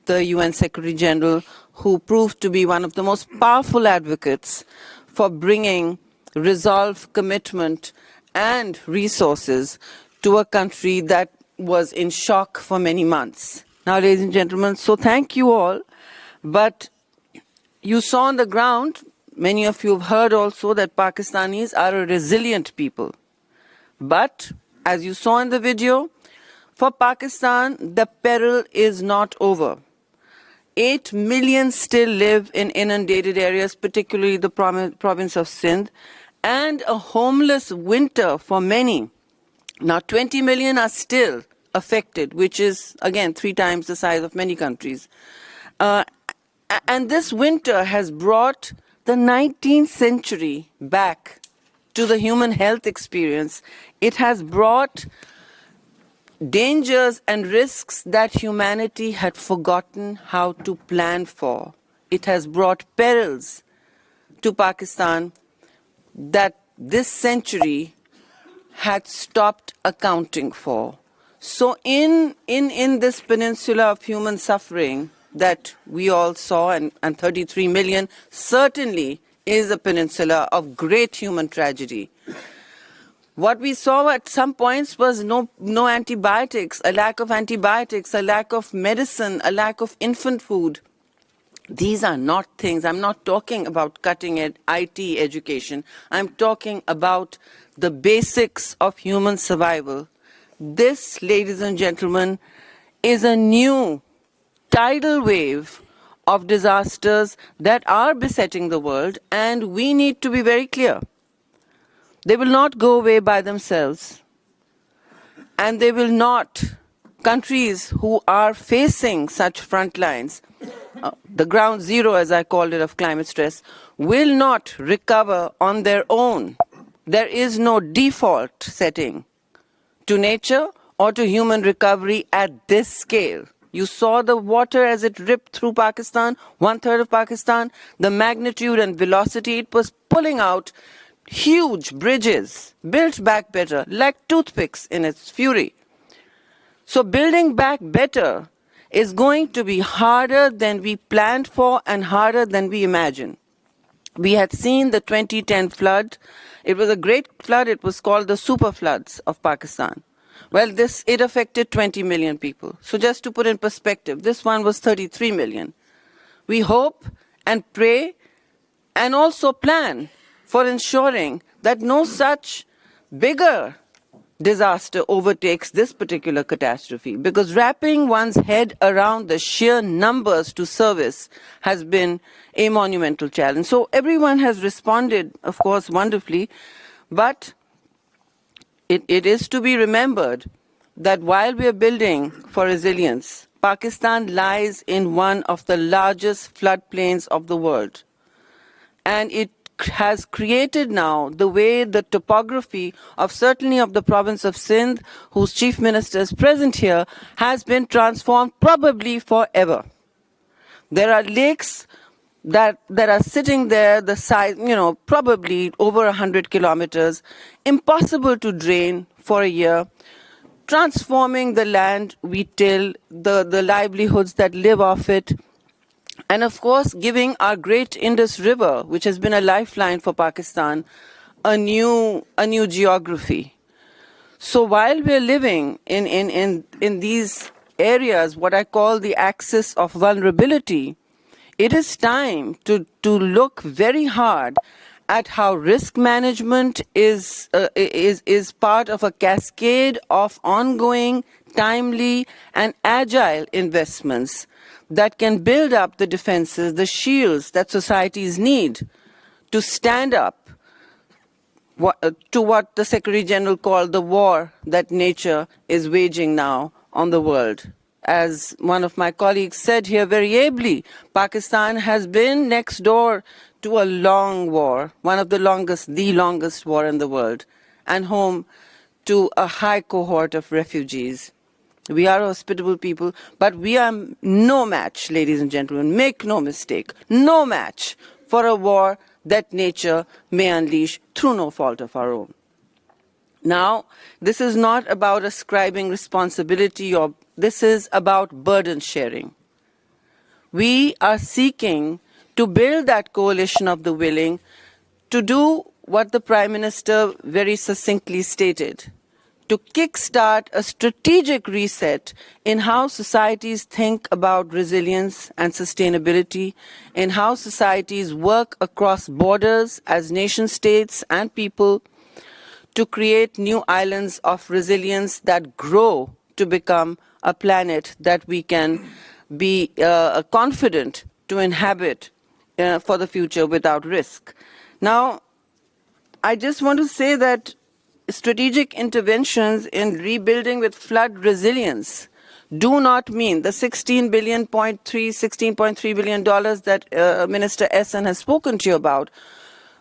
the UN Secretary General, who proved to be one of the most powerful advocates for bringing resolve, commitment, and resources to a country that was in shock for many months. Now, ladies and gentlemen, so thank you all. But you saw on the ground, many of you have heard also that Pakistanis are a resilient people. But, as you saw in the video, for Pakistan, the peril is not over. 8 million still live in inundated areas, particularly the province of Sindh, and a homeless winter for many. Now, 20 million are still affected, which is, again, 3 times the size of many countries. And this winter has brought the 19th century back to the human health experience. It has brought dangers and risks that humanity had forgotten how to plan for. It has brought perils to Pakistan that this century had stopped accounting for. So in this peninsula of human suffering that we all saw, and 33 million certainly is a peninsula of great human tragedy. What we saw at some points was no antibiotics, a lack of antibiotics, a lack of medicine, a lack of infant food. These are not things, I'm not talking about cutting edge IT education. I'm talking about the basics of human survival. This, ladies and gentlemen, is a new tidal wave of disasters that are besetting the world, and we need to be very clear. They will not go away by themselves, and they will not, countries who are facing such front lines, the ground zero, as I called it, of climate stress, will not recover on their own. There is no default setting to nature or to human recovery at this scale. You saw the water as it ripped through Pakistan, 1/3 of Pakistan, the magnitude and velocity it was pulling out huge bridges, built back better, like toothpicks in its fury. So building back better is going to be harder than we planned for and harder than we imagined. We had seen the 2010 flood. It was a great flood. It was called the super floods of Pakistan. Well, it affected 20 million people. So just to put in perspective, this one was 33 million. We hope and pray and also plan for ensuring that no such bigger disaster overtakes this particular catastrophe, because wrapping one's head around the sheer numbers to service has been a monumental challenge. So everyone has responded, of course, wonderfully, but it is to be remembered that while we are building for resilience, Pakistan lies in one of the largest floodplains of the world. And it has created now the way the topography of certainly of the province of Sindh, whose chief minister is present here, has been transformed probably forever. There are lakes that are sitting there, the size, probably over 100 kilometers, impossible to drain for a year, transforming the land we till, the livelihoods that live off it, and of course giving our great Indus River, which has been a lifeline for Pakistan, a new geography. So while we're living in these areas, what I call the axis of vulnerability, it is time to look very hard at how risk management is part of a cascade of ongoing, timely, and agile investments that can build up the defenses, the shields that societies need to stand up to what the Secretary General called the war that nature is waging now on the world. As one of my colleagues said here very ably, Pakistan has been next door to a long war, one of the longest war in the world, and home to a high cohort of refugees. We are a hospitable people, but we are no match, ladies and gentlemen, make no mistake, no match for a war that nature may unleash through no fault of our own. Now, this is not about ascribing responsibility, or this is about burden sharing. We are seeking to build that coalition of the willing to do what the Prime Minister very succinctly stated, to kickstart a strategic reset in how societies think about resilience and sustainability, in how societies work across borders as nation states and people, to create new islands of resilience that grow to become a planet that we can be confident to inhabit for the future without risk. Now, I just want to say that strategic interventions in rebuilding with flood resilience do not mean the $16.3 billion that Minister Essen has spoken to you about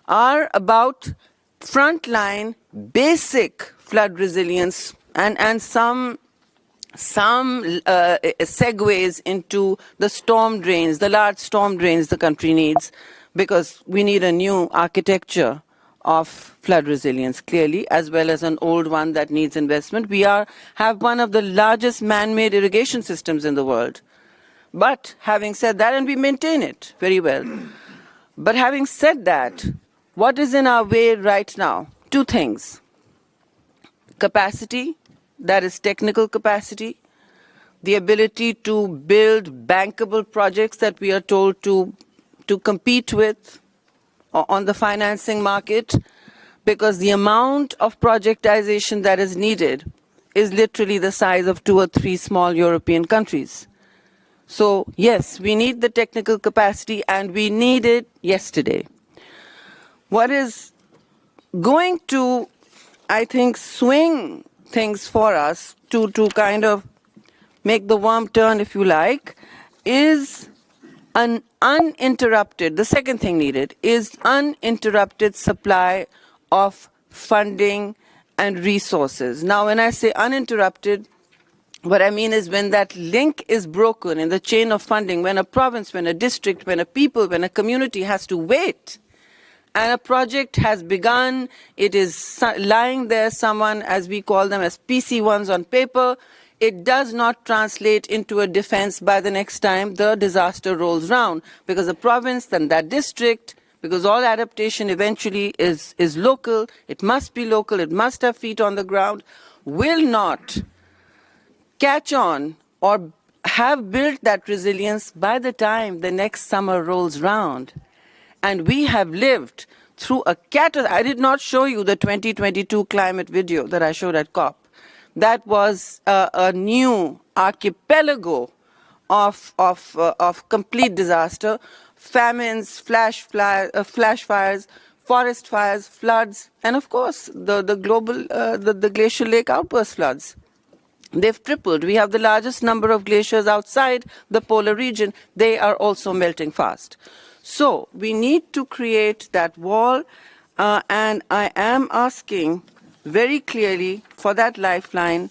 are about frontline basic flood resilience and some segues into the storm drains, the large storm drains the country needs, because we need a new architecture of flood resilience, clearly, as well as an old one that needs investment. We have one of the largest man-made irrigation systems in the world. But having said that, and we maintain it very well, but having said that, what is in our way right now? Two things. Capacity, that is technical capacity, the ability to build bankable projects that we are told to compete with on the financing market, because the amount of projectization that is needed is literally the size of 2 or 3 small European countries. So yes, we need the technical capacity, and we need it yesterday. What is going to, I think, swing things for us to kind of make the worm turn, if you like, is an uninterrupted, the second thing needed is uninterrupted supply of funding and resources. Now, when I say uninterrupted, what I mean is when that link is broken in the chain of funding, when a province, when a district, when a people, when a community has to wait, and a project has begun, it is lying there, someone, as we call them, as PC1s on paper, it does not translate into a defense by the next time the disaster rolls round, because the province and that district, because all adaptation eventually is local, it must be local, it must have feet on the ground, will not catch on or have built that resilience by the time the next summer rolls round. And we have lived through a I did not show you the 2022 climate video that I showed at COP. That was a new archipelago of complete disaster, famines, flash fires, forest fires, floods, and of course the glacial lake outburst floods. They've tripled. We have the largest number of glaciers outside the polar region. They are also melting fast. So we need to create that wall, and I am asking very clearly for that lifeline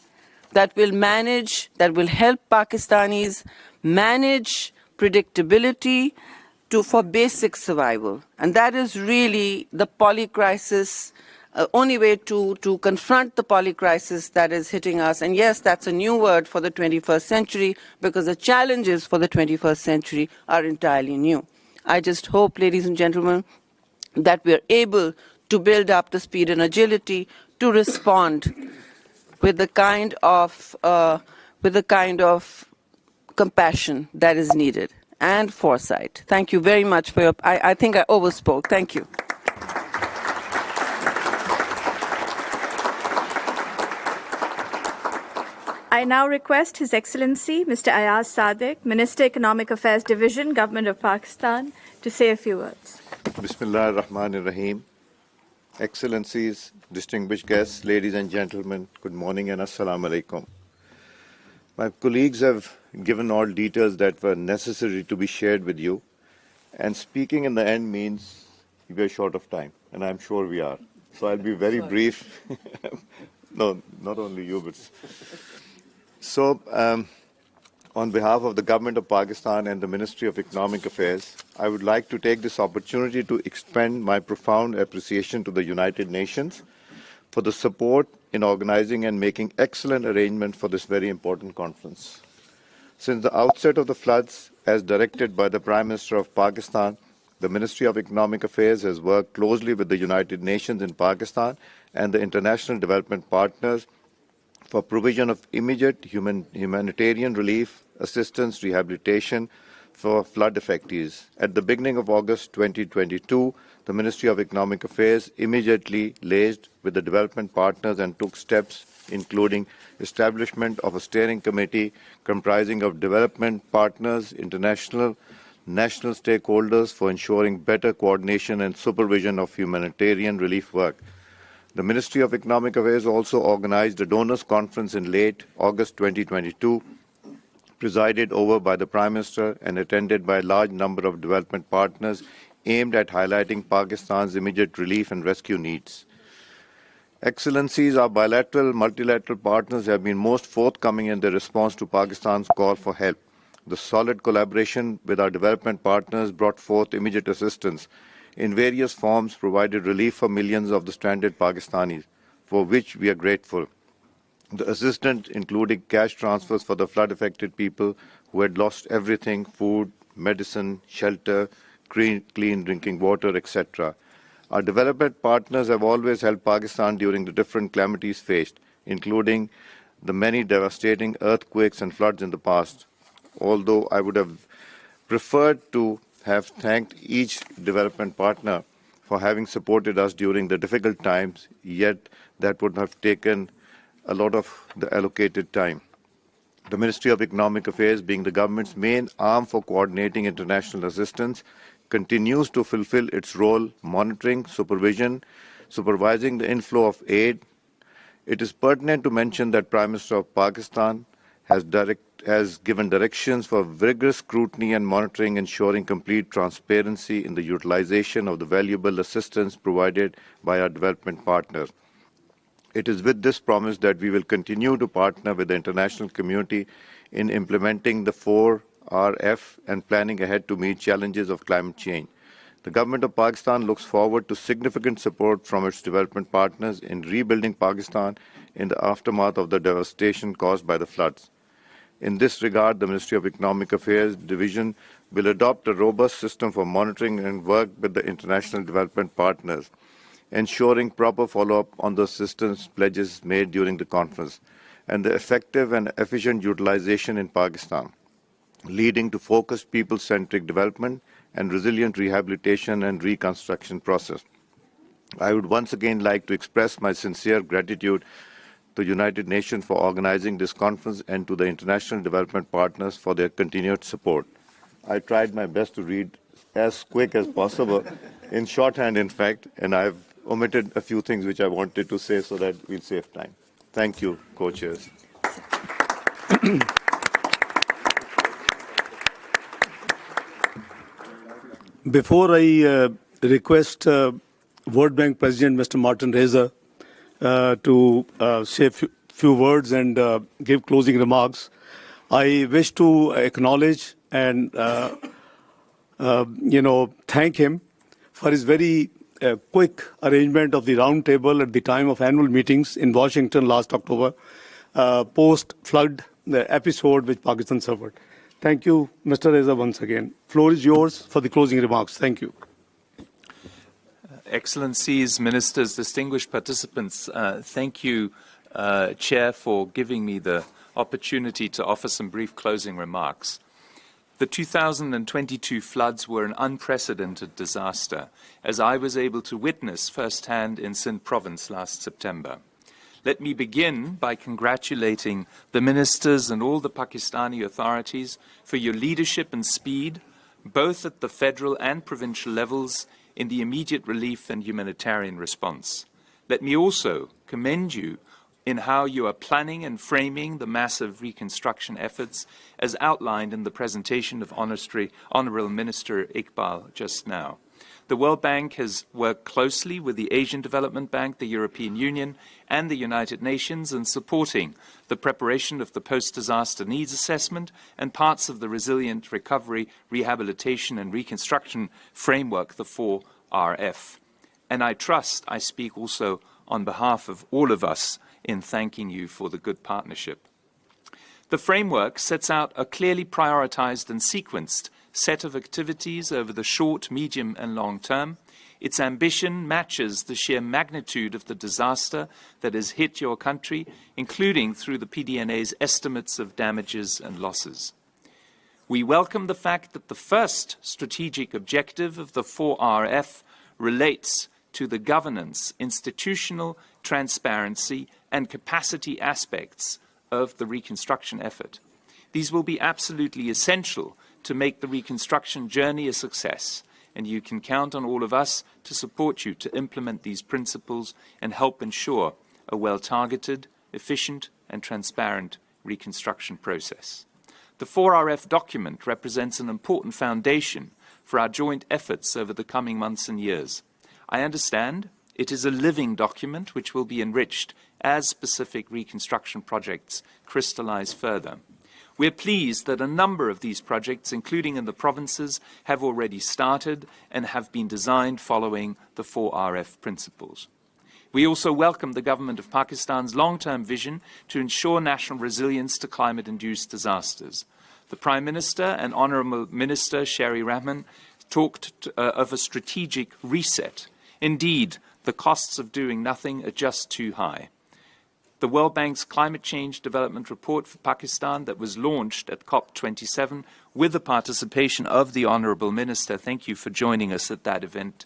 that will manage, that will help Pakistanis manage predictability for basic survival. And that is really the polycrisis, only way to confront the polycrisis that is hitting us. And yes, that's a new word for the 21st century, because the challenges for the 21st century are entirely new. I just hope, ladies and gentlemen, that we are able to build up the speed and agility to respond with the kind of compassion that is needed and foresight. Thank you very much for your. I think I overspoke. Thank you. I now request His Excellency Mr. Ayaz Sadiq, Minister Economic Affairs Division, Government of Pakistan, to say a few words. Bismillah ar-Rahman ar-Rahim. Excellencies, distinguished guests, ladies and gentlemen, good morning and assalamu alaikum. My colleagues have given all details that were necessary to be shared with you, and speaking in the end means we are short of time, and I'm sure we are. So I'll be very brief. No, not only you, but... So, on behalf of the Government of Pakistan and the Ministry of Economic Affairs, I would like to take this opportunity to extend my profound appreciation to the United Nations for the support in organizing and making excellent arrangements for this very important conference. Since the outset of the floods, as directed by the Prime Minister of Pakistan, the Ministry of Economic Affairs has worked closely with the United Nations in Pakistan and the international development partners for provision of immediate humanitarian relief, assistance, rehabilitation for flood affectees. At the beginning of August 2022, the Ministry of Economic Affairs immediately liaised with the development partners and took steps including establishment of a steering committee comprising of development partners, international, national stakeholders for ensuring better coordination and supervision of humanitarian relief work. The Ministry of Economic Affairs also organized a donors conference in late August 2022, presided over by the Prime Minister and attended by a large number of development partners, aimed at highlighting Pakistan's immediate relief and rescue needs. Excellencies, our bilateral, multilateral partners have been most forthcoming in their response to Pakistan's call for help. The solid collaboration with our development partners brought forth immediate assistance in various forms, provided relief for millions of the stranded Pakistanis, for which we are grateful. The assistance included cash transfers for the flood-affected people who had lost everything: food, medicine, shelter, clean drinking water, etc. Our development partners have always helped Pakistan during the different calamities faced, including the many devastating earthquakes and floods in the past. Although I would have preferred to have thanked each development partner for having supported us during the difficult times, yet that would have taken a lot of the allocated time. The Ministry of Economic Affairs, being the government's main arm for coordinating international assistance, continues to fulfill its role monitoring, supervising the inflow of aid. It is pertinent to mention that Prime Minister of Pakistan has given directions for vigorous scrutiny and monitoring, ensuring complete transparency in the utilization of the valuable assistance provided by our development partners. It is with this promise that we will continue to partner with the international community in implementing the 4RF and planning ahead to meet challenges of climate change. The government of Pakistan looks forward to significant support from its development partners in rebuilding Pakistan in the aftermath of the devastation caused by the floods. In this regard, the Ministry of Economic Affairs Division will adopt a robust system for monitoring and work with the international development partners, ensuring proper follow-up on the assistance pledges made during the conference and the effective and efficient utilization in Pakistan, leading to focused people-centric development and resilient rehabilitation and reconstruction process. I would once again like to express my sincere gratitude to the United Nations for organizing this conference and to the international development partners for their continued support. I tried my best to read as quick as possible, in shorthand in fact, and I've omitted a few things which I wanted to say so that we'll save time. Thank you, co-chairs. Before I request World Bank President Mr. Martin Reza to say a few words and give closing remarks, I wish to acknowledge and thank him for his very quick arrangement of the round table at the time of annual meetings in Washington last October, post-flood episode which Pakistan suffered. Thank you, Mr. Reza, once again. Floor is yours for the closing remarks. Thank you. Excellencies, ministers, distinguished participants, thank you, Chair, for giving me the opportunity to offer some brief closing remarks. The 2022 floods were an unprecedented disaster, as I was able to witness firsthand in Sindh province last September. Let me begin by congratulating the ministers and all the Pakistani authorities for your leadership and speed, both at the federal and provincial levels, in the immediate relief and humanitarian response. Let me also commend you in how you are planning and framing the massive reconstruction efforts as outlined in the presentation of Honourable Minister Iqbal just now. The World Bank has worked closely with the Asian Development Bank, the European Union and the United Nations in supporting the preparation of the post-disaster needs assessment and parts of the resilient recovery, rehabilitation and reconstruction framework, the 4RF. And I trust I speak also on behalf of all of us in thanking you for the good partnership. The framework sets out a clearly prioritized and sequenced set of activities over the short, medium and long term. Its ambition matches the sheer magnitude of the disaster that has hit your country, including through the PDNA's estimates of damages and losses. We welcome the fact that the first strategic objective of the 4RF relates to the governance, institutional transparency and capacity aspects of the reconstruction effort. These will be absolutely essential to make the reconstruction journey a success, and you can count on all of us to support you to implement these principles and help ensure a well-targeted, efficient and transparent reconstruction process. The 4RF document represents an important foundation for our joint efforts over the coming months and years. I understand it is a living document which will be enriched as specific reconstruction projects crystallize further. We're pleased that a number of these projects, including in the provinces, have already started and have been designed following the 4RF principles. We also welcome the government of Pakistan's long-term vision to ensure national resilience to climate-induced disasters. The Prime Minister and Honourable Minister Sherry Rahman talked of a strategic reset. Indeed, the costs of doing nothing are just too high. The World Bank's Climate Change Development Report for Pakistan that was launched at COP27 with the participation of the Honourable Minister, thank you for joining us at that event,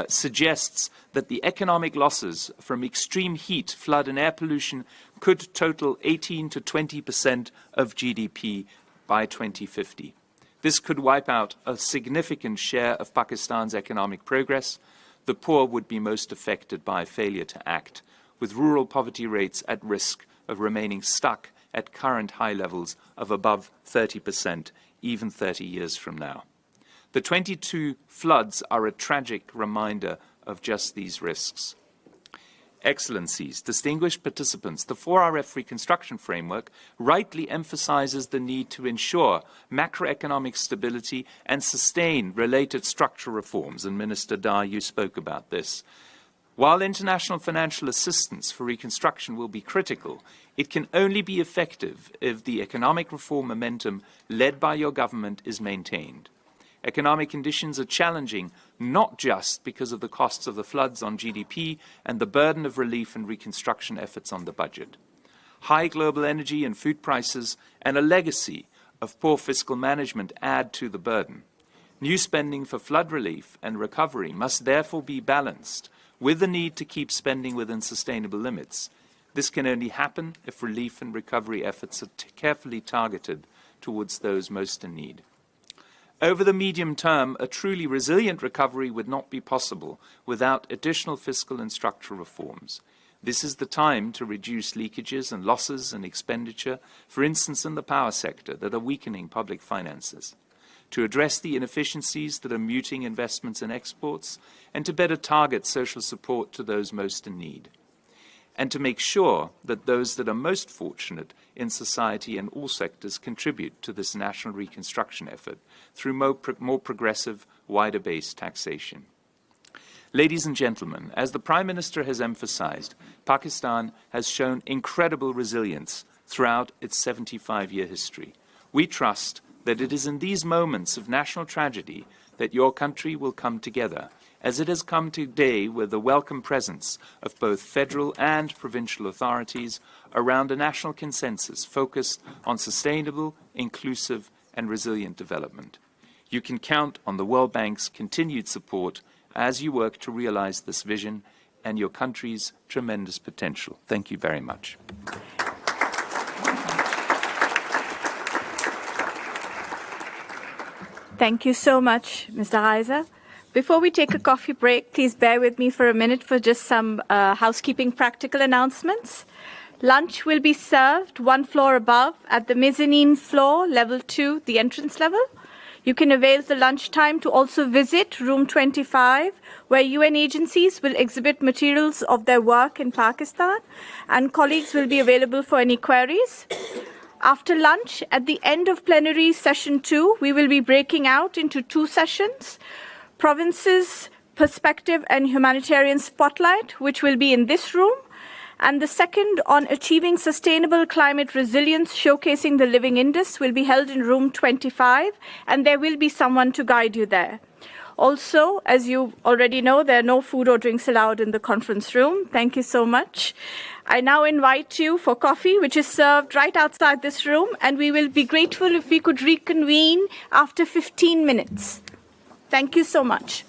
suggests that the economic losses from extreme heat, flood and air pollution could total 18 to 20% of GDP by 2050. This could wipe out a significant share of Pakistan's economic progress. The poor would be most affected by failure to act, with rural poverty rates at risk of remaining stuck at current high levels of above 30%, even 30 years from now. The 22 floods are a tragic reminder of just these risks. Excellencies, distinguished participants, the 4RF reconstruction framework rightly emphasizes the need to ensure macroeconomic stability and sustain related structural reforms, and Minister Dar, you spoke about this. While international financial assistance for reconstruction will be critical, it can only be effective if the economic reform momentum led by your government is maintained. Economic conditions are challenging, not just because of the costs of the floods on GDP and the burden of relief and reconstruction efforts on the budget. High global energy and food prices and a legacy of poor fiscal management add to the burden. New spending for flood relief and recovery must therefore be balanced with the need to keep spending within sustainable limits. This can only happen if relief and recovery efforts are carefully targeted towards those most in need. Over the medium term, a truly resilient recovery would not be possible without additional fiscal and structural reforms. This is the time to reduce leakages and losses in expenditure, for instance in the power sector, that are weakening public finances, to address the inefficiencies that are muting investments and exports, and to better target social support to those most in need, and to make sure that those that are most fortunate in society and all sectors contribute to this national reconstruction effort through more progressive, wider-based taxation. Ladies and gentlemen, as the Prime Minister has emphasized, Pakistan has shown incredible resilience throughout its 75-year history. We trust that it is in these moments of national tragedy that your country will come together, as it has come today with the welcome presence of both federal and provincial authorities around a national consensus focused on sustainable, inclusive and resilient development. You can count on the World Bank's continued support as you work to realize this vision and your country's tremendous potential. Thank you very much. Thank you so much, Mr. Reiser. Before we take a coffee break, please bear with me for a minute for just some housekeeping practical announcements. Lunch will be served one floor above at the mezzanine floor, level 2, the entrance level. You can avail the lunchtime to also visit room 25, where UN agencies will exhibit materials of their work in Pakistan, and colleagues will be available for any queries. After lunch, at the end of plenary session 2, we will be breaking out into 2 sessions. Provinces, Perspective and Humanitarian Spotlight, which will be in this room, and the second on achieving sustainable climate resilience, showcasing the living Indus, will be held in room 25, and there will be someone to guide you there. Also, as you already know, there are no food or drinks allowed in the conference room. Thank you so much. I now invite you for coffee, which is served right outside this room, and we will be grateful if we could reconvene after 15 minutes. Thank you so much.